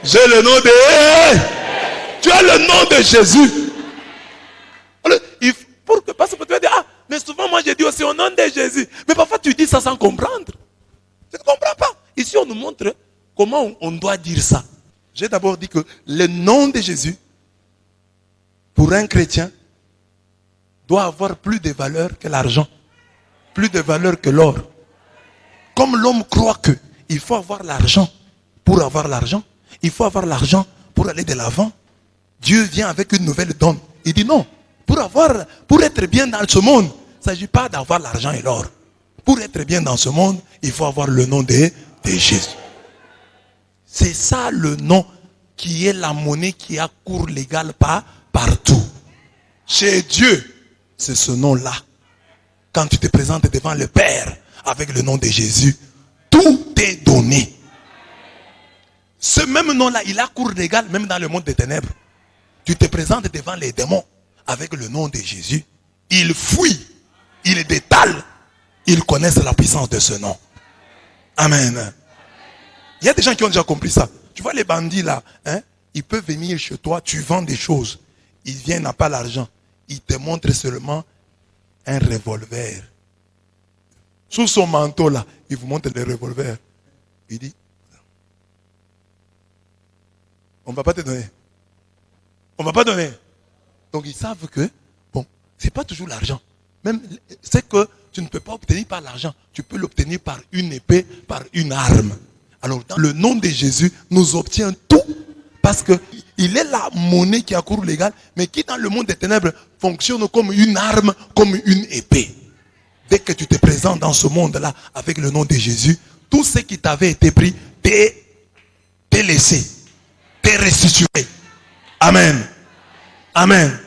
Speaker 1: J'ai le nom de... Tu as le nom de Jésus. Alors, parce que tu vas dire, ah, mais souvent moi j'ai dit aussi au nom de Jésus. Mais parfois tu dis ça sans comprendre. Tu ne comprends pas. Ici on nous montre comment on doit dire ça. J'ai d'abord dit que le nom de Jésus, pour un chrétien, doit avoir plus de valeur que l'argent. Plus de valeur que l'or. Comme l'homme croit que il faut avoir l'argent pour avoir l'argent. Il faut avoir l'argent pour aller de l'avant. Dieu vient avec une nouvelle donne. Il dit non. Pour être bien dans ce monde, il ne s'agit pas d'avoir l'argent et l'or. Pour être bien dans ce monde, il faut avoir le nom de Jésus. C'est ça le nom qui est la monnaie qui a cours légal partout. Chez Dieu, c'est ce nom-là. Quand tu te présentes devant le Père avec le nom de Jésus, tout est donné. Ce même nom-là, il a cours légal même dans le monde des ténèbres. Tu te présentes devant les démons avec le nom de Jésus. Ils fuient, ils détalent, ils connaissent la puissance de ce nom. Amen. Il y a des gens qui ont déjà compris ça. Tu vois les bandits là, hein? Ils peuvent venir chez toi, tu vends des choses. Ils viennent, n'ont pas l'argent. Ils te montrent seulement un revolver. Sous son manteau là, il vous montre le revolver. Il dit, on ne va pas te donner. On ne va pas donner. Donc ils savent que, bon, ce n'est pas toujours l'argent. Même, c'est que tu ne peux pas obtenir par l'argent. Tu peux l'obtenir par une épée, par une arme. Alors, dans le nom de Jésus, nous obtient tout Parce que il est la monnaie qui accourt légal, mais qui dans le monde des ténèbres fonctionne comme une arme, comme une épée. Dès que tu te présentes dans ce monde-là avec le nom de Jésus, tout ce qui t'avait été pris t'est laissé, t'est restitué. Amen. Amen.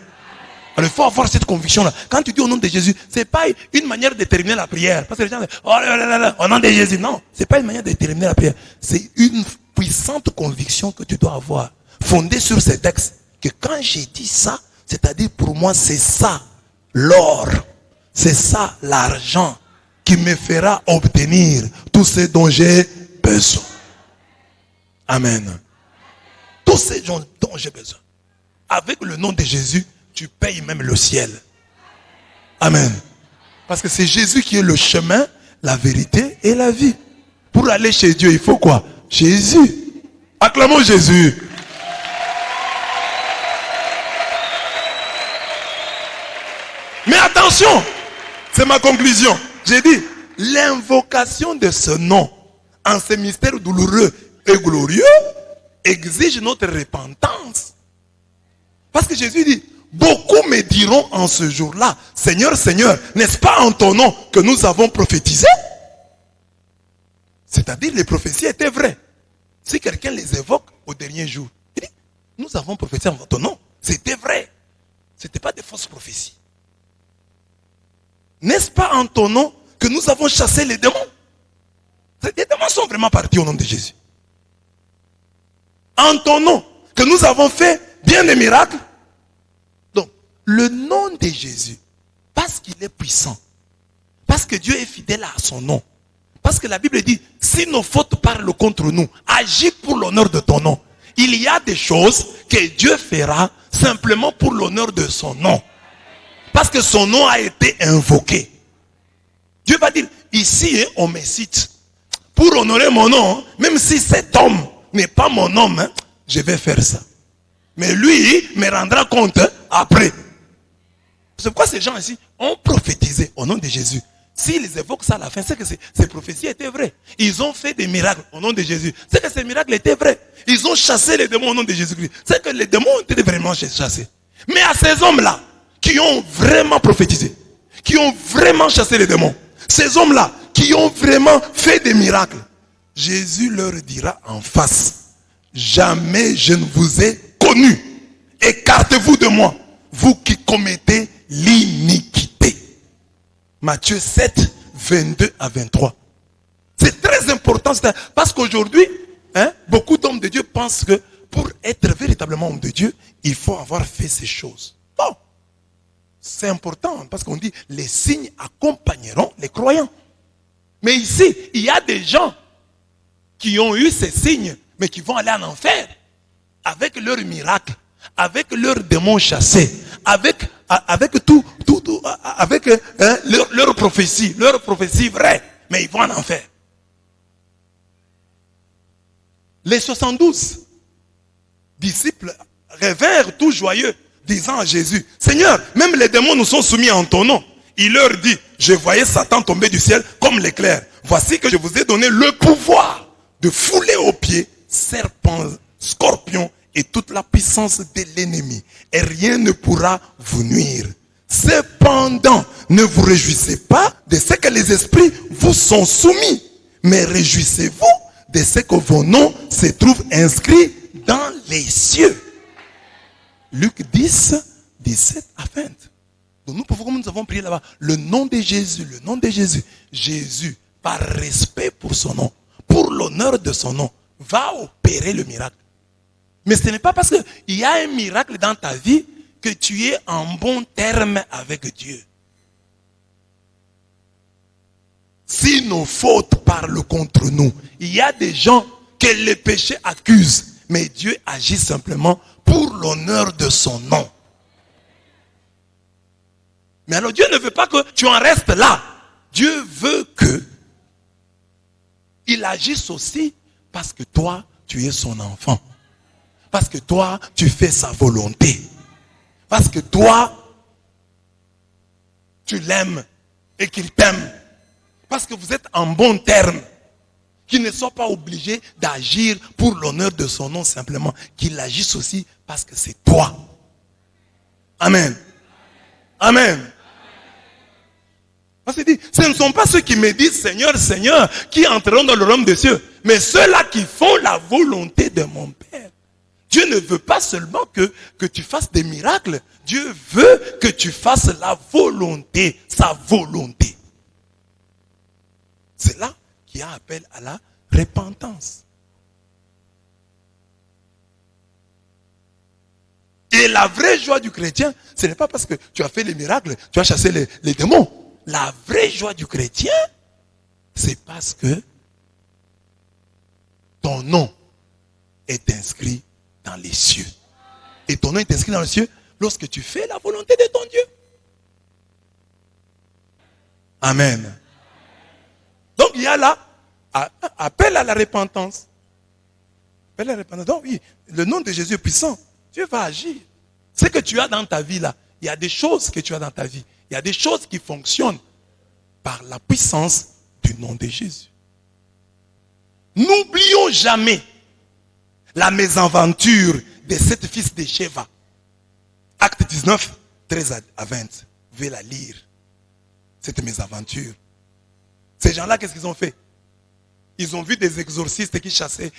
Speaker 1: Alors il faut avoir cette conviction-là. Quand tu dis au nom de Jésus, ce n'est pas une manière de terminer la prière. Parce que les gens disent, oh là là là, au nom de Jésus. Non, ce n'est pas une manière de terminer la prière. C'est une puissante conviction que tu dois avoir, fondée sur ces textes. Que quand j'ai dit ça, c'est-à-dire pour moi, c'est ça l'or, c'est ça l'argent qui me fera obtenir tout ce dont j'ai besoin. Amen. Tout ce dont j'ai besoin. Avec le nom de Jésus, tu payes même le ciel. Amen. Parce que c'est Jésus qui est le chemin, la vérité et la vie. Pour aller chez Dieu, il faut quoi? Jésus. Acclamons Jésus. Mais attention, c'est ma conclusion. J'ai dit, l'invocation de ce nom, en ce mystère douloureux et glorieux, exige notre repentance. Parce que Jésus dit, beaucoup me diront en ce jour-là, Seigneur, Seigneur, n'est-ce pas en ton nom que nous avons prophétisé? C'est-à-dire, les prophéties étaient vraies. Si quelqu'un les évoque au dernier jour, il dit, nous avons prophétisé en ton nom. C'était vrai. Ce n'était pas des fausses prophéties. N'est-ce pas en ton nom que nous avons chassé les démons? Les démons sont vraiment partis au nom de Jésus. En ton nom que nous avons fait bien des miracles. Donc, le nom de Jésus, parce qu'il est puissant, parce que Dieu est fidèle à son nom, parce que la Bible dit, si nos fautes parlent contre nous, agis pour l'honneur de ton nom. Il y a des choses que Dieu fera simplement pour l'honneur de son nom. Parce que son nom a été invoqué. Dieu va dire, ici on me cite. Pour honorer mon nom, même si cet homme n'est pas mon homme, je vais faire ça. Mais lui me rendra compte après. C'est pourquoi ces gens ici ont prophétisé au nom de Jésus. S'ils évoquent ça à la fin, c'est que ces prophéties étaient vraies. Ils ont fait des miracles au nom de Jésus. C'est que ces miracles étaient vrais. Ils ont chassé les démons au nom de Jésus-Christ. C'est que les démons étaient vraiment chassés. Mais à ces hommes-là, qui ont vraiment prophétisé, qui ont vraiment chassé les démons, ces hommes-là, qui ont vraiment fait des miracles, Jésus leur dira en face, jamais je ne vous ai connu. Écartez-vous de moi, vous qui commettez l'iniquité. Matthieu 7, 22 à 23. C'est très important, parce qu'aujourd'hui, beaucoup d'hommes de Dieu pensent que pour être véritablement homme de Dieu, il faut avoir fait ces choses. Bon, c'est important, parce qu'on dit, les signes accompagneront les croyants. Mais ici, il y a des gens qui ont eu ces signes, mais qui vont aller en enfer, avec leurs miracles, avec leurs démons chassés, avec tout, avec leurs prophéties vraies, mais ils vont en enfer. Les 72 disciples revinrent tout joyeux, disant à Jésus, Seigneur, même les démons nous sont soumis en ton nom. Il leur dit, je voyais Satan tomber du ciel comme l'éclair. Voici que je vous ai donné le pouvoir de fouler aux pieds serpents, scorpions et toute la puissance de l'ennemi. Et rien ne pourra vous nuire. Cependant, ne vous réjouissez pas de ce que les esprits vous sont soumis, mais réjouissez-vous de ce que vos noms se trouvent inscrits dans les cieux. Luc 10, 17 à 20. Donc nous pouvons, comme nous avons prié là-bas, le nom de Jésus, le nom de Jésus. Jésus, par respect pour son nom, pour l'honneur de son nom, va opérer le miracle. Mais ce n'est pas parce qu'il y a un miracle dans ta vie que tu es en bon terme avec Dieu. Si nos fautes parlent contre nous, il y a des gens que les péchés accusent, mais Dieu agit simplement pour l'honneur de son nom. Mais alors Dieu ne veut pas que tu en restes là. Dieu veut que il agisse aussi parce que toi, tu es son enfant. Parce que toi, tu fais sa volonté. Parce que toi, tu l'aimes et qu'il t'aime. Parce que vous êtes en bon terme. Qu'il ne soit pas obligé d'agir pour l'honneur de son nom simplement. Qu'il agisse aussi parce que c'est toi. Amen. Amen. Parce qu'il dit, ce ne sont pas ceux qui me disent Seigneur, Seigneur, qui entreront dans le royaume des cieux, mais ceux-là qui font la volonté de mon Père. Dieu ne veut pas seulement que tu fasses des miracles. Dieu veut que tu fasses la volonté, sa volonté. C'est là qu'il y a appel à la repentance. Et la vraie joie du chrétien, ce n'est pas parce que tu as fait les miracles, tu as chassé les démons. La vraie joie du chrétien, c'est parce que ton nom est inscrit dans les cieux. Et ton nom est inscrit dans les cieux lorsque tu fais la volonté de ton Dieu. Amen. Donc il y a là appel à la repentance. Appel à la repentance. Donc oui, le nom de Jésus est puissant. Dieu va agir. Ce que tu as dans ta vie là, il y a des choses que tu as dans ta vie. Il y a des choses qui fonctionnent par la puissance du nom de Jésus. N'oublions jamais la mésaventure des 7 fils de Sheva. Acte 19, 13 à 20. Vous pouvez la lire. Cette mésaventure. Ces gens-là, qu'est-ce qu'ils ont fait? Ils ont vu des exorcistes qui chassaient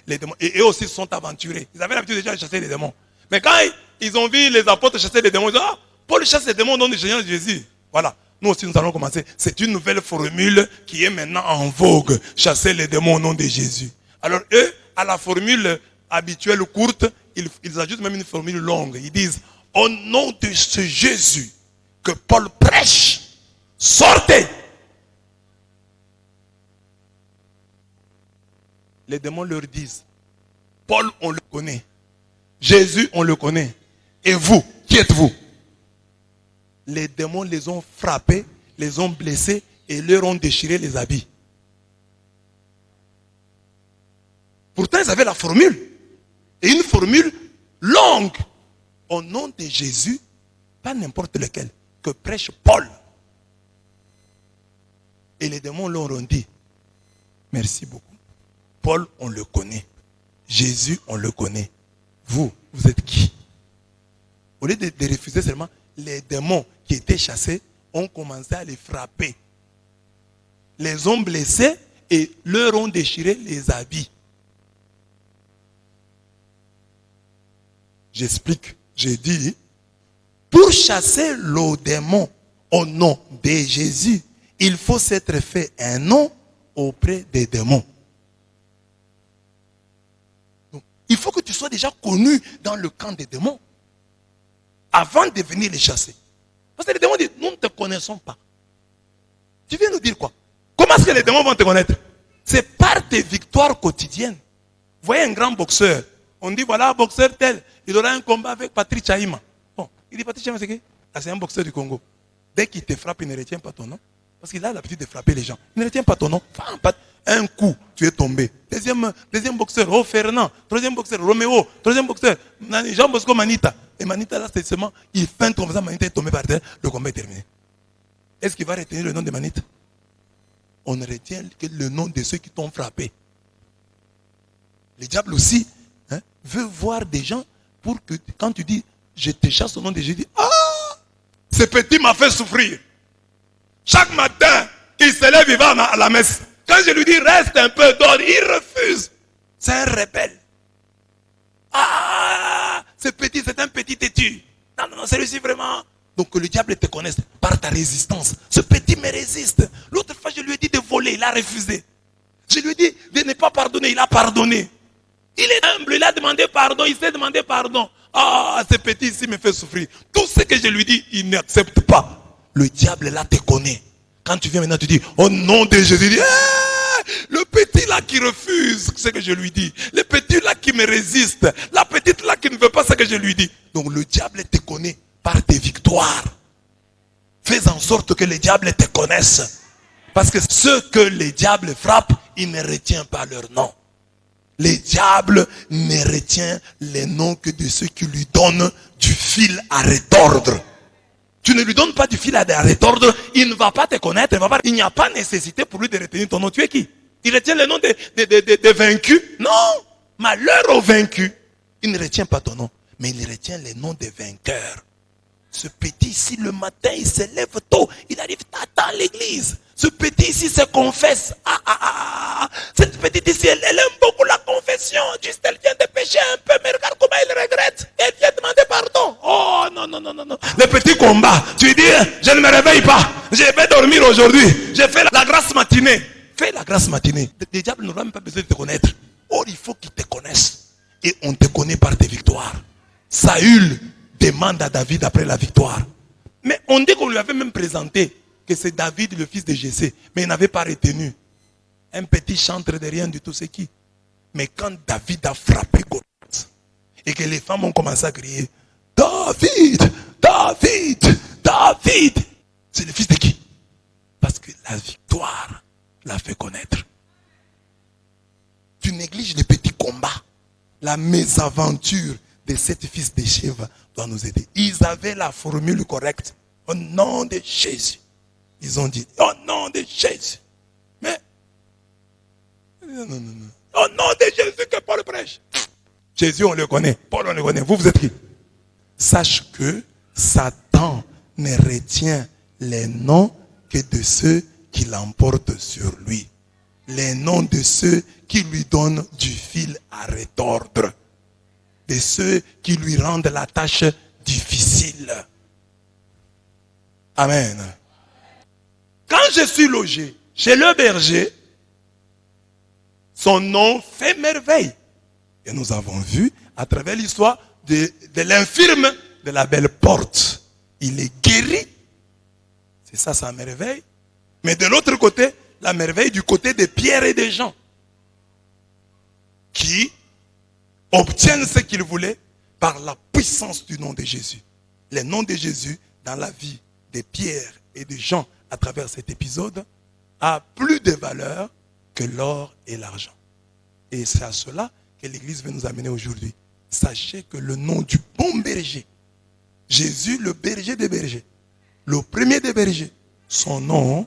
Speaker 1: les démons. Et eux aussi se sont aventurés. Ils avaient l'habitude déjà de chasser les démons. Mais quand ils ont vu les apôtres chasser les démons, ils ont dit, ah, Paul chasse les démons au nom du Seigneur Jésus. Voilà. Nous aussi, nous allons commencer. C'est une nouvelle formule qui est maintenant en vogue. Chasser les démons au nom de Jésus. Alors eux, à la formule habituelle courte, ils ajoutent même une formule longue. Ils disent, au nom de ce Jésus que Paul prêche, sortez. Les démons leur disent, Paul, on le connaît. Jésus, on le connaît. Et vous, qui êtes-vous? Les démons les ont frappés, les ont blessés et leur ont déchiré les habits. Pourtant, ils avaient la formule. Et une formule longue. Au nom de Jésus, pas n'importe lequel, que prêche Paul. Et les démons leur ont dit, merci beaucoup. Paul, on le connaît. Jésus, on le connaît. Vous êtes qui? Au lieu de refuser seulement, les démons qui étaient chassés ont commencé à les frapper. Les ont blessés et leur ont déchiré les habits. J'explique. J'ai dit, pour chasser le démon au nom de Jésus, il faut s'être fait un nom auprès des démons. Donc, il faut que tu sois déjà connu dans le camp des démons avant de venir les chasser. Parce que les démons disent, nous ne te connaissons pas. Tu viens nous dire quoi? Comment est-ce que les démons vont te connaître? C'est par tes victoires quotidiennes. Vous voyez un grand boxeur. On dit, voilà, un boxeur tel. Il aura un combat avec Patrick Chaima. Bon, il dit, Patrick Chaima, c'est qui? Ah, c'est un boxeur du Congo. Dès qu'il te frappe, il ne retient pas ton nom. Parce qu'il a l'habitude de frapper les gens. Il ne retient pas ton nom. Un coup, tu es tombé. Deuxième boxeur, oh Fernand. Troisième boxeur, Roméo. Troisième boxeur, Jean Bosco Manita. Et Manita, là, c'est seulement, il feinte comme ça, Manita est tombé par terre, le combat est terminé. Est-ce qu'il va retenir le nom de Manita? On ne retient que le nom de ceux qui t'ont frappé. Le diable aussi veut voir des gens pour que, quand tu dis, je te chasse au nom de Jésus, dis, ah, ce petit m'a fait souffrir. Chaque matin, il se lève, il va à la messe. Quand je lui dis, reste un peu, dors, il refuse. C'est un rebelle. Ah, ce petit, c'est un petit têtu. Non, celui-ci vraiment. Donc que le diable te connaisse par ta résistance. Ce petit me résiste. L'autre fois, je lui ai dit de voler, il a refusé. Je lui ai dit de ne pas pardonner, il a pardonné. Il est humble, il a demandé pardon, il s'est demandé pardon. Ah, ce petit ici me fait souffrir. Tout ce que je lui dis, il n'accepte pas. Le diable là te connaît. Quand tu viens maintenant, tu dis, au nom de Jésus, dis, le petit là qui refuse ce que je lui dis. Le petit là qui me résiste. La petite là qui ne veut pas ce que je lui dis. Donc le diable te connaît par tes victoires. Fais en sorte que le diable te connaisse. Parce que ceux que le diable frappe, il ne retient pas leur nom. Le diable ne retient les noms que de ceux qui lui donnent du fil à retordre. Tu ne lui donnes pas du fil à retordre, il ne va pas te connaître, il n'y a pas nécessité pour lui de retenir ton nom. Tu es qui? Il retient le nom des vaincus. Non. Malheur aux vaincus. Il ne retient pas ton nom, mais il retient les noms des vainqueurs. Ce petit ici, le matin, il se lève tôt. Il arrive tard à l'église. Ce petit ici se confesse. Cette petite ici, elle aime beaucoup la confession. Juste, elle vient de pécher un peu, mais regarde comment elle regrette. Elle vient demander pardon. Oh, non. Le petit combat. Tu dis, je ne me réveille pas. Je vais dormir aujourd'hui. J'ai fait la grasse matinée. Fais la grasse matinée. Le diable n'aura même pas besoin de te connaître. Or, il faut qu'il te connaisse. Et on te connaît par tes victoires. Saül demande à David après la victoire. Mais on dit qu'on lui avait même présenté que c'est David, le fils de Jessé. Mais il n'avait pas retenu. Un petit chantre de rien du tout, c'est qui? Mais quand David a frappé Goliath, et que les femmes ont commencé à crier, David, David, David. C'est le fils de qui? Parce que la victoire l'a fait connaître. Tu négliges les petits combats. La mésaventure de sept fils de Sheva doit nous aider. Ils avaient la formule correcte. Au nom de Jésus. Ils ont dit, au nom de Jésus. Mais, non. Au nom de Jésus que Paul prêche. Jésus, on le connaît. Paul, on le connaît. Vous êtes qui? Sache que Satan ne retient les noms que de ceux qui l'emportent sur lui. Les noms de ceux qui lui donnent du fil à retordre. De ceux qui lui rendent la tâche difficile. Amen. Quand je suis logé chez le berger, son nom fait merveille. Et nous avons vu à travers l'histoire de l'infirme de la belle porte. Il est guéri. C'est ça sa merveille. Mais de l'autre côté, la merveille du côté de Pierre et des gens qui obtiennent ce qu'ils voulaient par la puissance du nom de Jésus. Le nom de Jésus dans la vie de Pierre et de Jean à travers cet épisode a plus de valeur que l'or et l'argent. Et c'est à cela que l'Église veut nous amener aujourd'hui. Sachez que le nom du bon berger, Jésus le berger des bergers, le premier des bergers, son nom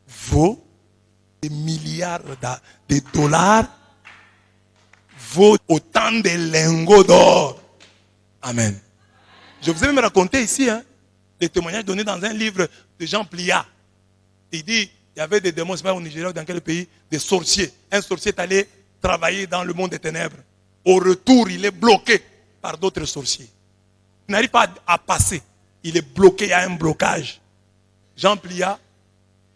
Speaker 1: vaut des milliards de dollars, vaut autant de lingots d'or. Amen. Je vous ai même raconté ici des témoignages donnés dans un livre de Jean Pliat. Il dit, il y avait des démons, je ne sais pas au Nigeria ou dans quel pays, des sorciers. Un sorcier est allé travailler dans le monde des ténèbres. Au retour, il est bloqué par d'autres sorciers. Il n'arrive pas à passer. Il est bloqué, il y a un blocage. Jean Pliat,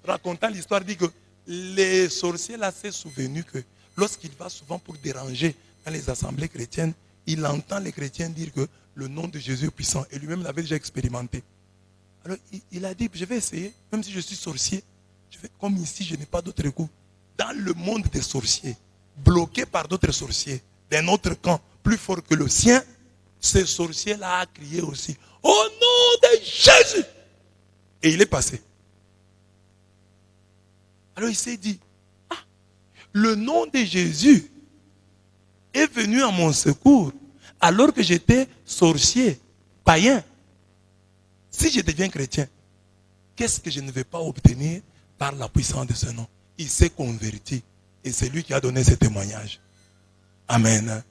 Speaker 1: racontant l'histoire, dit que les sorciers là s'est souvenu que lorsqu'il va souvent pour déranger dans les assemblées chrétiennes, il entend les chrétiens dire que le nom de Jésus est puissant. Et lui-même l'avait déjà expérimenté. Alors il a dit, je vais essayer, même si je suis sorcier, comme ici je n'ai pas d'autre coup. Dans le monde des sorciers, bloqué par d'autres sorciers, d'un autre camp, plus fort que le sien, ce sorcier-là a crié aussi, au nom de Jésus. Et il est passé. Alors il s'est dit, le nom de Jésus est venu à mon secours alors que j'étais sorcier, païen. Si je deviens chrétien, qu'est-ce que je ne vais pas obtenir par la puissance de ce nom? Il s'est converti et c'est lui qui a donné ce témoignage. Amen.